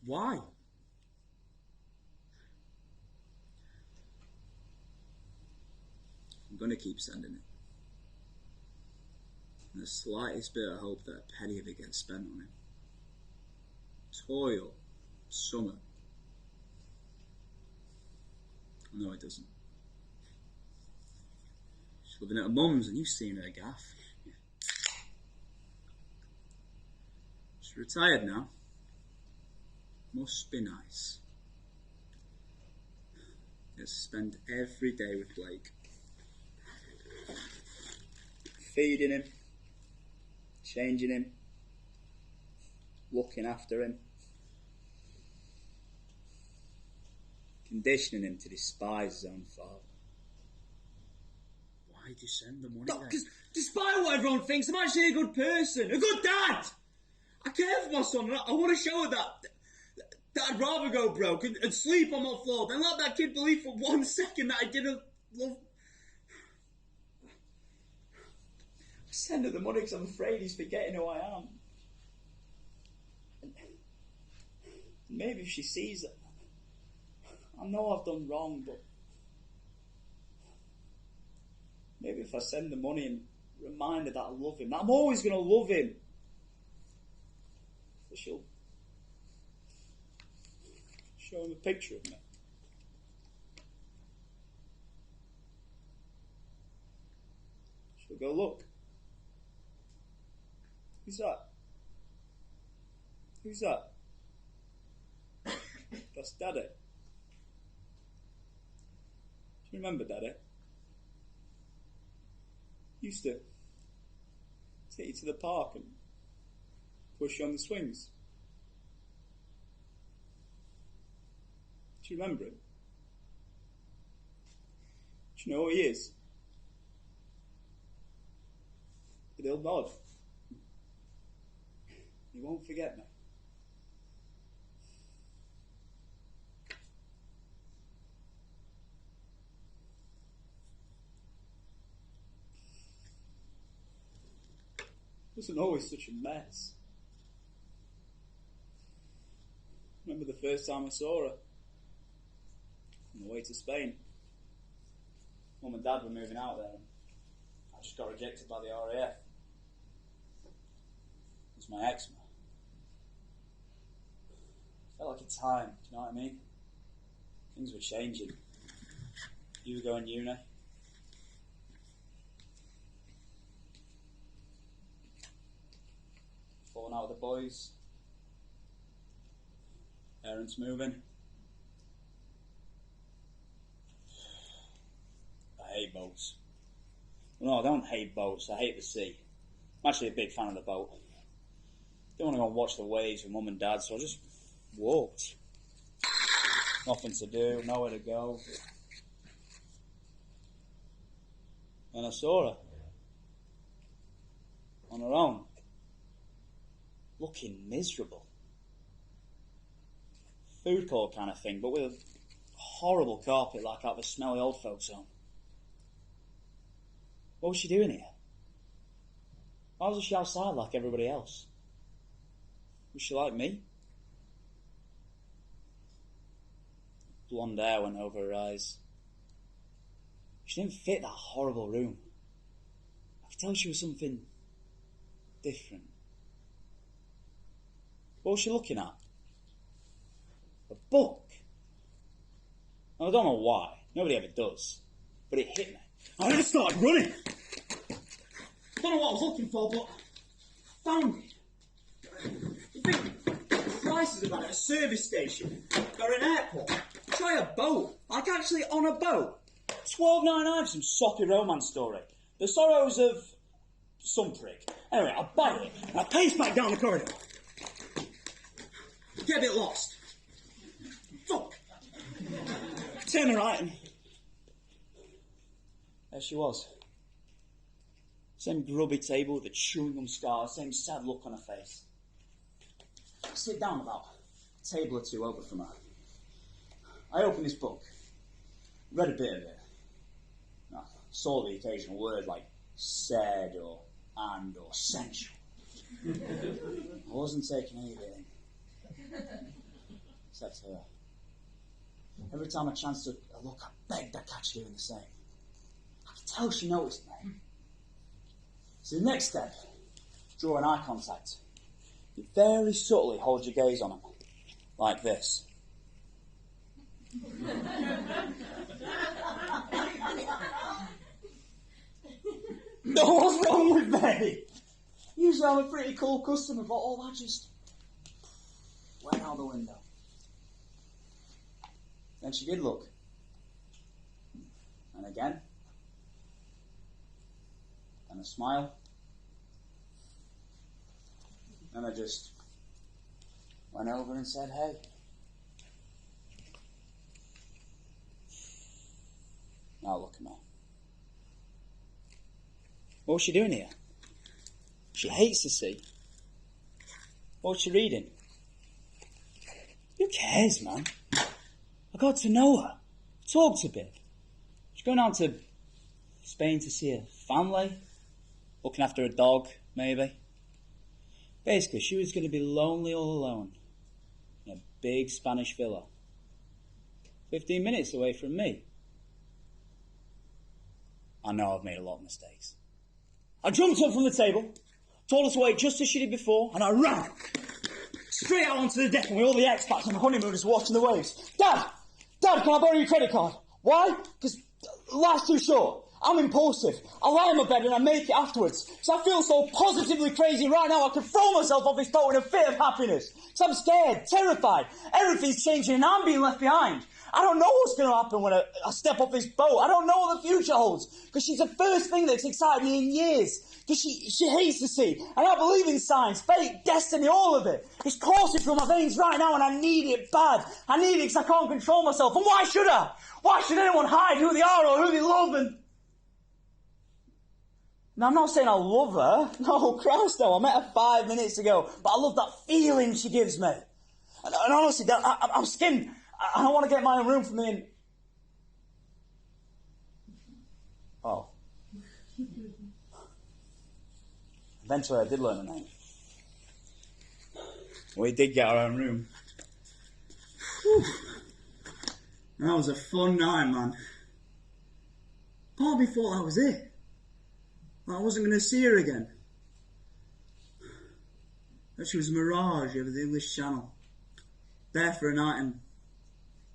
Why? I'm going to keep sending it. And the slightest bit of hope that a penny of it gets spent on him. Toil. Summer. No, it doesn't. She's living at her mum's and you've seen her gaff. She's retired now. Must be nice. Gets to spend every day with Blake. Feeding him. Changing him. Looking after him. Conditioning him to despise his own father. Why'd you send the money then? Because despite what everyone thinks, I'm actually a good person. A good dad! I care for my son. I want to show her that I'd rather go broke and sleep on my floor than let that kid believe for 1 second that I didn't love... I send her the money because I'm afraid he's forgetting who I am. And maybe if she sees it, I know I've done wrong, but maybe if I send the money and remind her that I love him, that I'm always going to love him, so she'll show him a picture of me. She'll go, look. Who's that? Who's that? That's Daddy. Do you remember Daddy? Used to take you to the park and push you on the swings. Do you remember him? Do you know what he is? But he'll nod. He won't forget me. wasn't always such a mess. Remember the first time I saw her? On the way to Spain. Mum and Dad were moving out there. I just got rejected by the RAF. It was my eczema. Felt like a time, do you know what I mean? Things were changing. You were going uni. Falling out with the boys. Parents moving. I hate boats. No, I don't hate boats. I hate the sea. I'm actually a big fan of the boat. Don't want to go and watch the waves with Mum and Dad, so I just walked. Nothing to do, nowhere to go. And I saw her. On her own. Looking miserable. Food court kind of thing, but with a horrible carpet like out of a smelly old folks' home. What was she doing here? Why wasn't she outside like everybody else? Was she like me? Blonde hair went over her eyes. She didn't fit that horrible room. I could tell she was something different. What was she looking at? A book. Now, I don't know why. Nobody ever does. But it hit me. I just started running. Don't know what I was looking for, but I found it. You think prices about at a service station or an airport? Try a boat. Like actually on a boat. $12.99 for some soppy romance story. The sorrows of some prick. Anyway, I buy it and I pace back down the corridor. Get a bit lost. Fuck. Turn right and there she was. Same grubby table with the chewing gum scar, same sad look on her face. I sit down about a table or two over from her. I opened this book, read a bit of it. I saw the occasional word like said or and or sensual. I wasn't taking any of it in. Except her. Every time I chanced a look, I begged I'd catch her doing the same. I could tell she noticed me. So the next step, draw an eye contact. You very subtly hold your gaze on them, like this. No, what's wrong with me? Usually I'm a pretty cool customer, but all that just went out the window. Then she did look. And again. And a smile. And I just went over and said, hey. Now look at me. What was she doing here? She hates the sea. What was she reading? Who cares, man? I got to know her. Talked a bit. She's going down to Spain to see her family. Looking after a dog, maybe. Basically, she was going to be lonely all alone. In a big Spanish villa. 15 minutes away from me. I know I've made a lot of mistakes. I jumped up from the table, told her to wait just as she did before, and I ran. Straight out onto the deck and with all the expats and the honeymooners watching the waves. Dad, can I borrow your credit card? Why? Because life's too short. I'm impulsive. I lie in my bed and I make it afterwards. So I feel so positively crazy right now I could throw myself off this boat in a fit of happiness. So I'm scared, terrified. Everything's changing and I'm being left behind. I don't know what's going to happen when I step off this boat. I don't know what the future holds. Because she's the first thing that's excited me in years. Because she hates the sea. And I believe in science, fate, destiny, all of it. It's coursing through my veins right now and I need it bad. I need it because I can't control myself. And why should I? Why should anyone hide who they are or who they love? And now, I'm not saying I love her. No, Christ, no. I met her 5 minutes ago. But I love that feeling she gives me. And honestly, I'm skinned. I don't want to get my own room for me and... Oh. Eventually I did learn her name. We did get our own room. Whew. That was a fun night, man. Part of me thought that was it. I wasn't going to see her again. That she was a mirage over the English Channel. There for a night and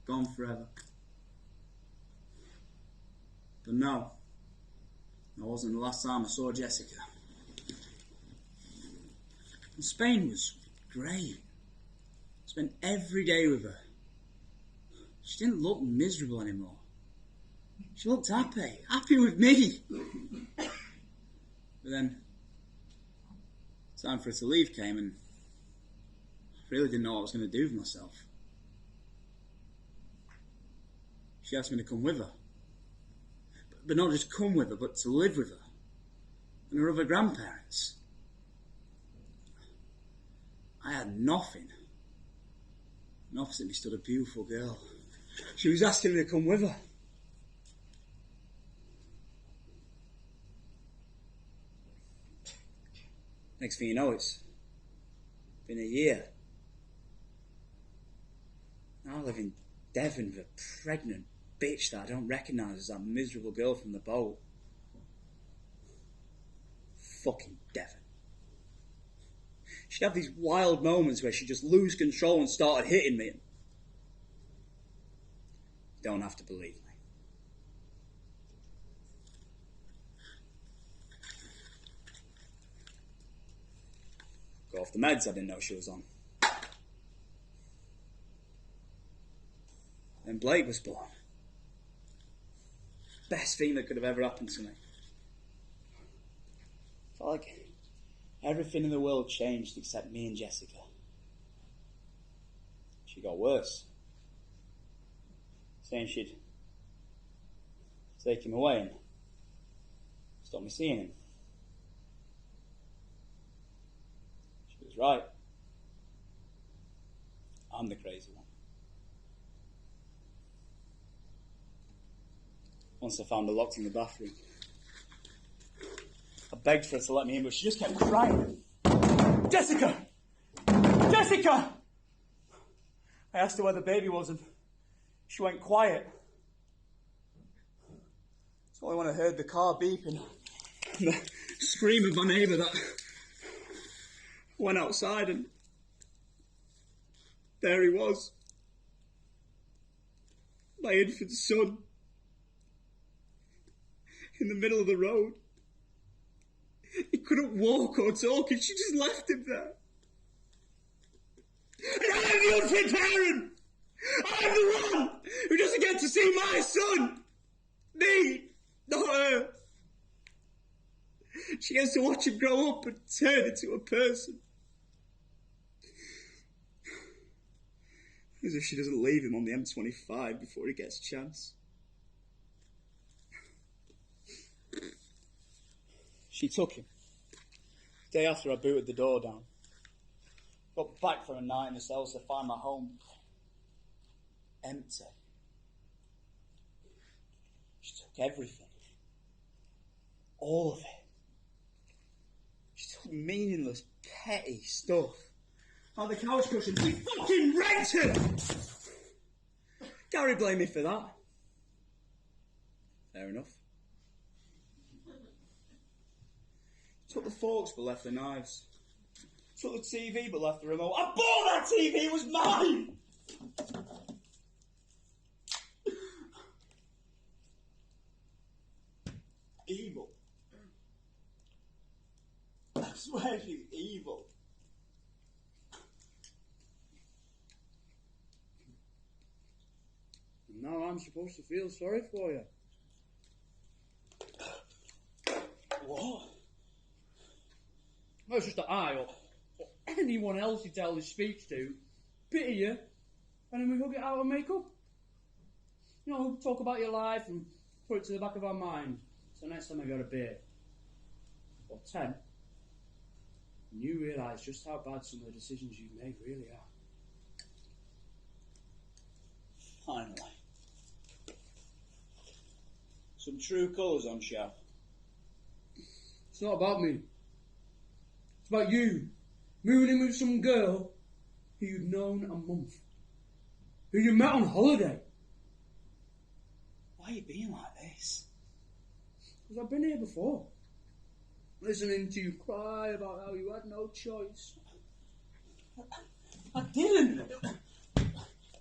gone forever. But no, that wasn't the last time I saw Jessica. And Spain was great. Spent every day with her. She didn't look miserable anymore. She looked happy with me. But then, time for her to leave came and I really didn't know what I was going to do with myself. She asked me to come with her. But not just come with her, but to live with her. And her other grandparents. I had nothing. And opposite me stood a beautiful girl. She was asking me to come with her. Next thing you know, it's been a year. Now I live in Devon with a pregnant bitch that I don't recognise as that miserable girl from the boat. Fucking Devon. She'd have these wild moments where she'd just lose control and started hitting me. You don't have to believe me. Go off the meds I didn't know she was on. Then Blake was born. Best thing that could have ever happened to me. Felt like everything in the world changed except me and Jessica. She got worse. Saying she'd take him away and stop me seeing him. She was right. I'm the crazy one. Once I found her locked in the bathroom. I begged for her to let me in, but she just kept crying. Jessica! Jessica! I asked her where the baby was and she went quiet. It's only when I heard the car beeping and the scream of my neighbour that I went outside and there he was. My infant son. In the middle of the road. He couldn't walk or talk and she just left him there. And I'm the unfit parent! I'm the one who doesn't get to see my son! Me, not her. She gets to watch him grow up and turn into a person. As if she doesn't leave him on the M25 before he gets a chance. She took him. The day after I booted the door down. Got back for a night in the cells to find my home empty. She took everything. All of it. She took meaningless, petty stuff. Like the couch cushions. We fucking rented! Gary blamed me for that. Fair enough. Took the forks but left the knives. Took the TV but left the remote. I bought that TV! It was mine! Evil. I swear she's evil. And now I'm supposed to feel sorry for you. What? Well, it's just that I, or anyone else you tell this speech to, pity you, and then we hug it out and make up. You know, talk about your life and put it to the back of our mind. So next time I go to beer, or 10, you realise just how bad some of the decisions you've made really are. Finally. Some true colours on show. It's not about me. about you mooning with some girl who you'd known a month, who you met on holiday. Why are you being like this? Because I've been here before, listening to you cry about how you had no choice. I didn't. There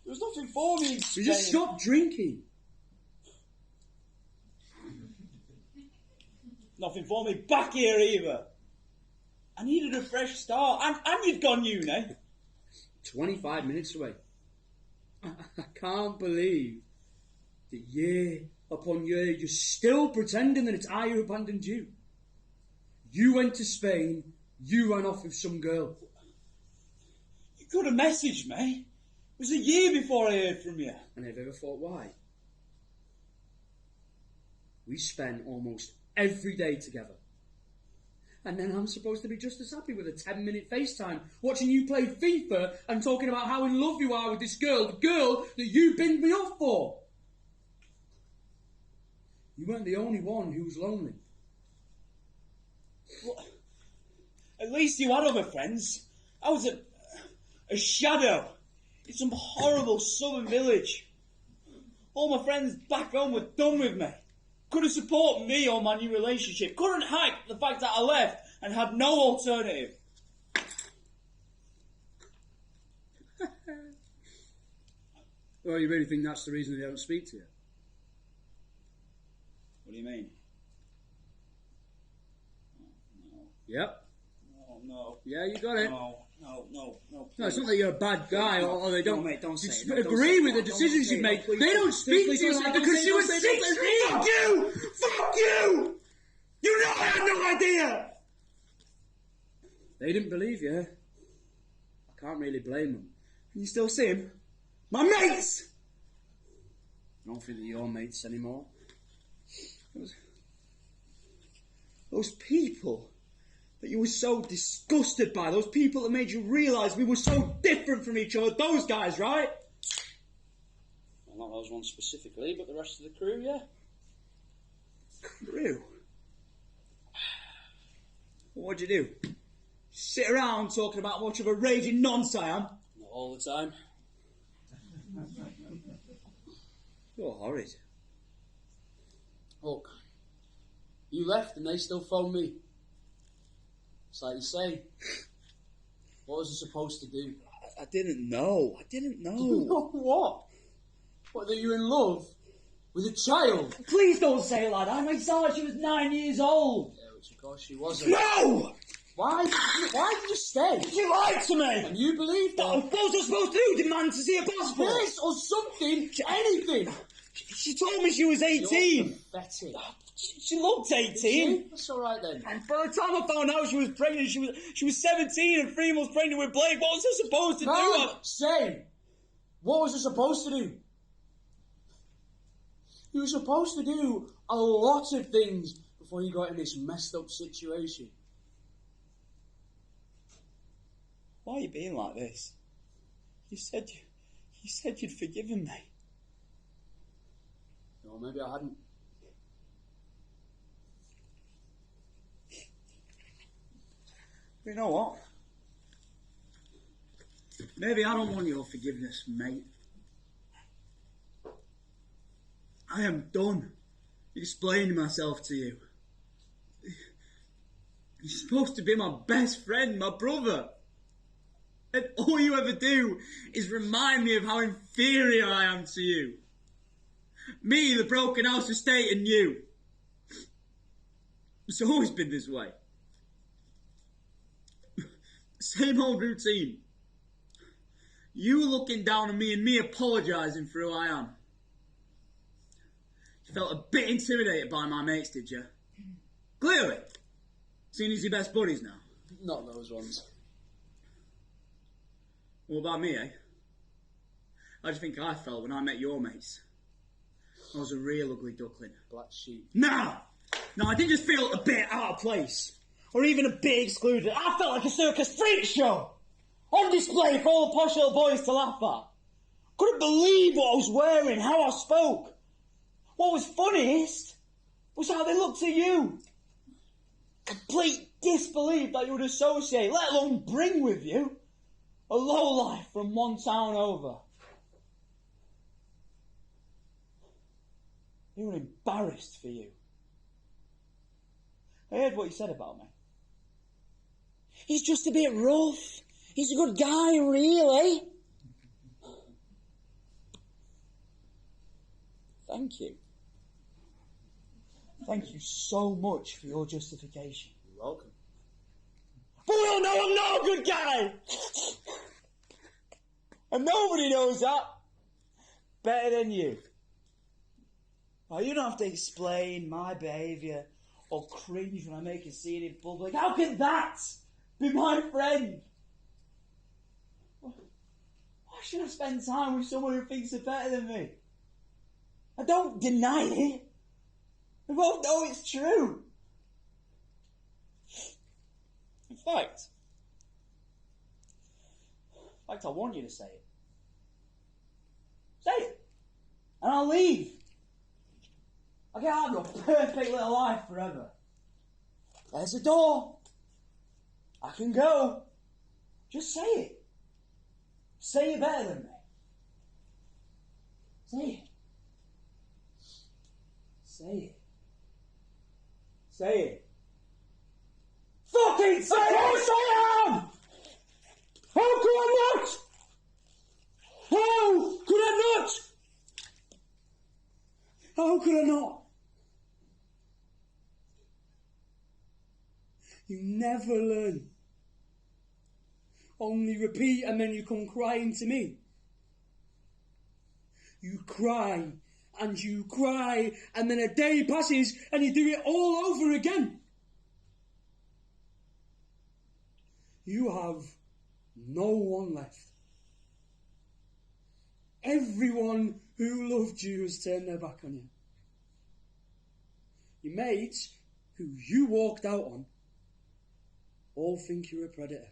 was nothing for me. You just stopped drinking. Nothing for me back here either. I needed a fresh start. And you'd gone uni. 25 minutes away. I can't believe that year upon year you're still pretending that it's I who abandoned you. You went to Spain, you ran off with some girl. You could have messaged me. It was a year before I heard from you. And I've ever thought why? We spent almost every day together. And then I'm supposed to be just as happy with a 10-minute FaceTime, watching you play FIFA and talking about how in love you are with this girl, the girl that you binned me off for. You weren't the only one who was lonely. Well, at least you had other friends. I was a shadow in some horrible southern village. All my friends back home were done with me. Couldn't support me or my new relationship. Couldn't hide the fact that I left and had no alternative. Well, you really think that's the reason they don't speak to you? What do you mean? Yep. No. Yeah, you got it. No. No, it's not that you're a bad guy or they don't. No, mate, don't say it. You No, don't agree say with the it. decisions you make. Please, They don't speak please, to you don't say it. because you were Don't say it. 16. Fuck you! Fuck you! You know I had no idea! They didn't believe you. I can't really blame them. Can you still see him? My mates! I don't think that you're mates anymore. Those people that you were so disgusted by, those people that made you realise we were so different from each other, those guys, right? Well, not those ones specifically, but the rest of the crew, yeah. Crew? What'd you do? Sit around talking about how much of a raging nonce I am? Not all the time. You're horrid. Look, you left and they still phone me. It's like you say. What was I supposed to do? I didn't know. You know what? What, that you're in love with a child? Please don't say it like that. It makes it sound like she was 9 years old. Yeah, which of course she wasn't. No! Why did you stay? She lied to me! And you believed that? What was I supposed to do? Demand to see a passport? This or something, anything. She told me she was 18. You're pathetic. She looked 18. That's all right then. And by the time I found out she was pregnant, she was 17 and 3 months pregnant with Blake. What was I supposed to do? Say, what was I supposed to do? You were supposed to do a lot of things before you got in this messed up situation. Why are you being like this? You said you'd forgiven me. No, maybe I hadn't. You know what? Maybe I don't want your forgiveness, mate. I am done explaining myself to you. You're supposed to be my best friend, my brother. And all you ever do is remind me of how inferior I am to you. Me, the broken house estate, and you. It's always been this way. Same old routine. You looking down on me and me apologising for who I am. You felt a bit intimidated by my mates, did you? Clearly. Seeing as your best buddies now. Not those ones. What about me, eh? How do you think I felt when I met your mates? I was a real ugly duckling. Black sheep. No, I didn't just feel a bit out of place. Or even a bit excluded. I felt like a circus freak show. On display for all the posh little boys to laugh at. Couldn't believe what I was wearing, how I spoke. What was funniest was how they looked at you. Complete disbelief that you would associate, let alone bring with you, a lowlife from one town over. You were embarrassed for you. I heard what you said about me. He's just a bit rough. He's a good guy, really. Thank you. Thank you so much for your justification. You're welcome. But we all know I'm not a good guy! And nobody knows that better than you. Now, you don't have to explain my behaviour or cringe when I make a scene in public. How can that be my friend? Why should I spend time with someone who thinks they're better than me? I don't deny it. We both know it's true. In fact, I want you to say it. Say it. And I'll leave. I can't have your perfect little life forever. There's a door. I can go. Just say it. Say it better than me. Say it. Say it. Say it. Fucking say it! Yes, I am! How could I not? How could I not? How could I not? You never learn. Only repeat and then you come crying to me. You cry and you cry and then a day passes and you do it all over again. You have no one left. Everyone who loved you has turned their back on you. Your mates, who you walked out on, all think you're a predator.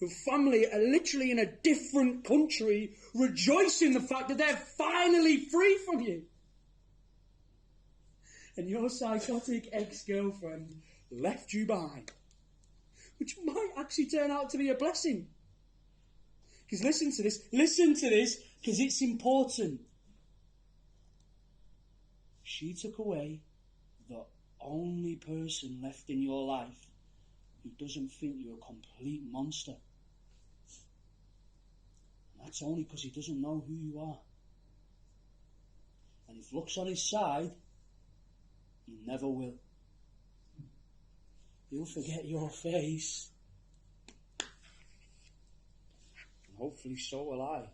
Your family are literally in a different country, rejoicing the fact that they're finally free from you. And your psychotic ex-girlfriend left you behind, which might actually turn out to be a blessing. Because listen to this, because it's important. She took away the only person left in your life who doesn't think you're a complete monster. And that's only because he doesn't know who you are. And if luck's on his side, he never will. He'll forget your face. And hopefully so will I.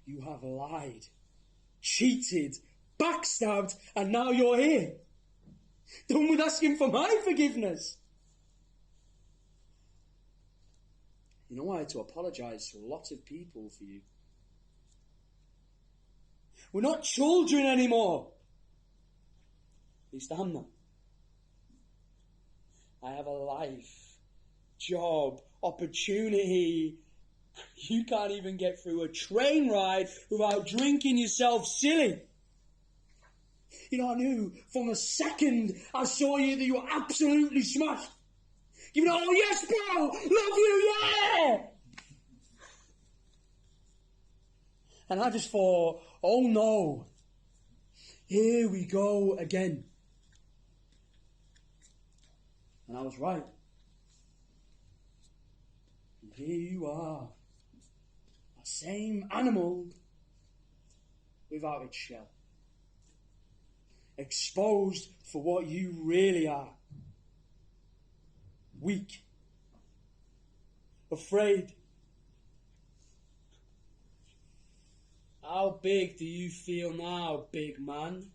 You have lied, cheated, backstabbed, and now you're here. Done with asking for my forgiveness. You know, I had to apologise to a lot of people for you. We're not children anymore. At least I'm not. I have a life, job, opportunity. You can't even get through a train ride without drinking yourself silly. You know, I knew from the second I saw you that you were absolutely smashed. You know, oh yes, bro, love you, yeah! And I just thought, oh no, here we go again. And I was right. And here you are, a same animal without its shell. Exposed for what you really are. Weak. Afraid. How big do you feel now, big man?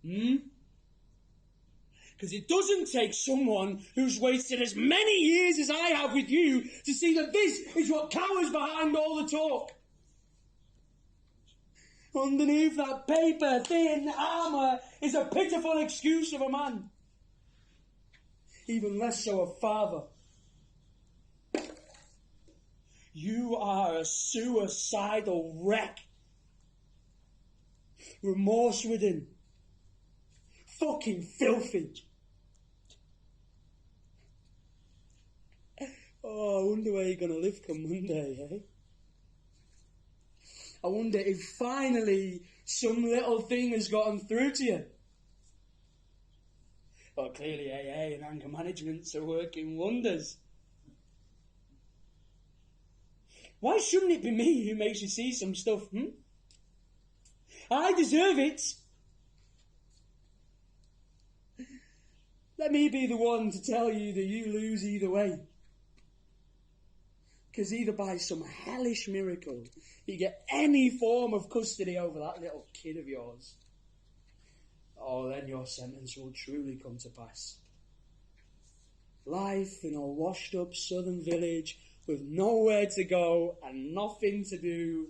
Because it doesn't take someone who's wasted as many years as I have with you to see that this is what cowers behind all the talk. Underneath that paper-thin armour is a pitiful excuse of a man. Even less so a father. You are a suicidal wreck. Remorse-ridden. Fucking filthy. Oh, I wonder where you're going to live come Monday, eh? I wonder if finally some little thing has gotten through to you. Well, clearly AA and anger management are working wonders. Why shouldn't it be me who makes you see some stuff, I deserve it. Let me be the one to tell you that you lose either way. Because either by some hellish miracle you get any form of custody over that little kid of yours, or then your sentence will truly come to pass. Life in a washed up southern village with nowhere to go and nothing to do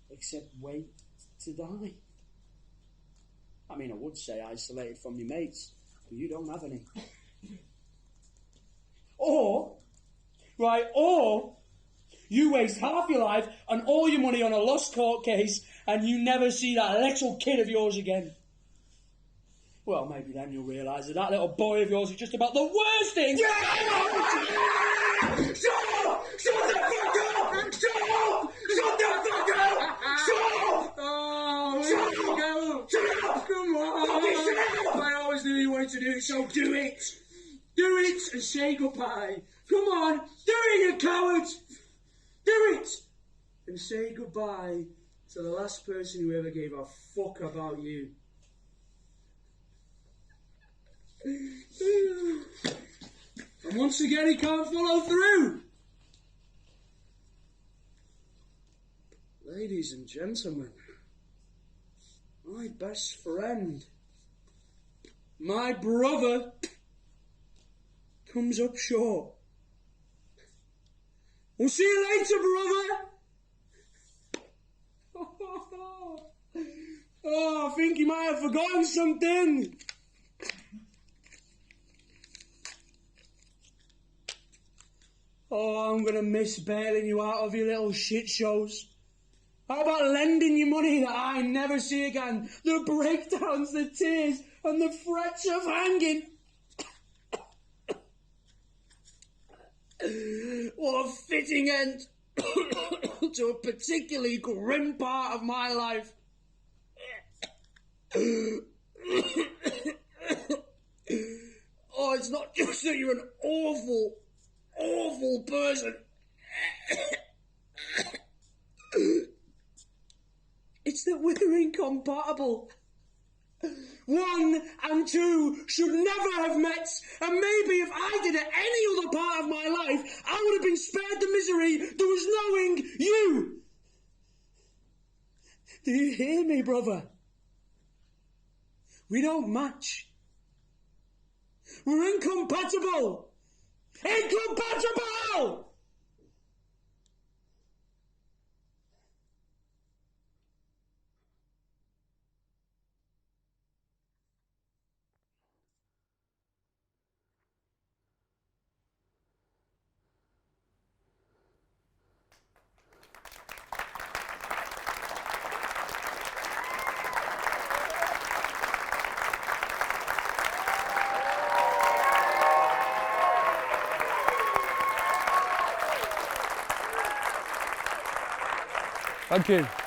except wait to die. I mean, I would say isolated from your mates, but you don't have any. Or you waste half your life and all your money on a lost court case and you never see that little kid of yours again. Well, maybe then you'll realise that little boy of yours is just about the worst thing. Shut up! Shut the fuck up! Shut up! Shut the fuck up! Shut up! Oh, Shut here up! we go. Shut up! Come on. Fucking shut up! I always knew you wanted to do it, so do it. Do it and say goodbye. Come on, do it, you coward. Do it and say goodbye to the last person who ever gave a fuck about you. And once again, he can't follow through. Ladies and gentlemen, my best friend, my brother, comes up short. We'll see you later, brother. Oh, I think he might have forgotten something. Oh, I'm going to miss bailing you out of your little shit shows. How about lending you money that I never see again? The breakdowns, the tears, and the threats of hanging. What a fitting end to a particularly grim part of my life. Oh, it's not just that you're an awful, awful person. It's that we're incompatible. One and two should never have met, and maybe if I did it any other part of my life, I would have been spared the misery that was knowing you. Do you hear me, brother? We don't match. We're incompatible. Incompatible! Thank you.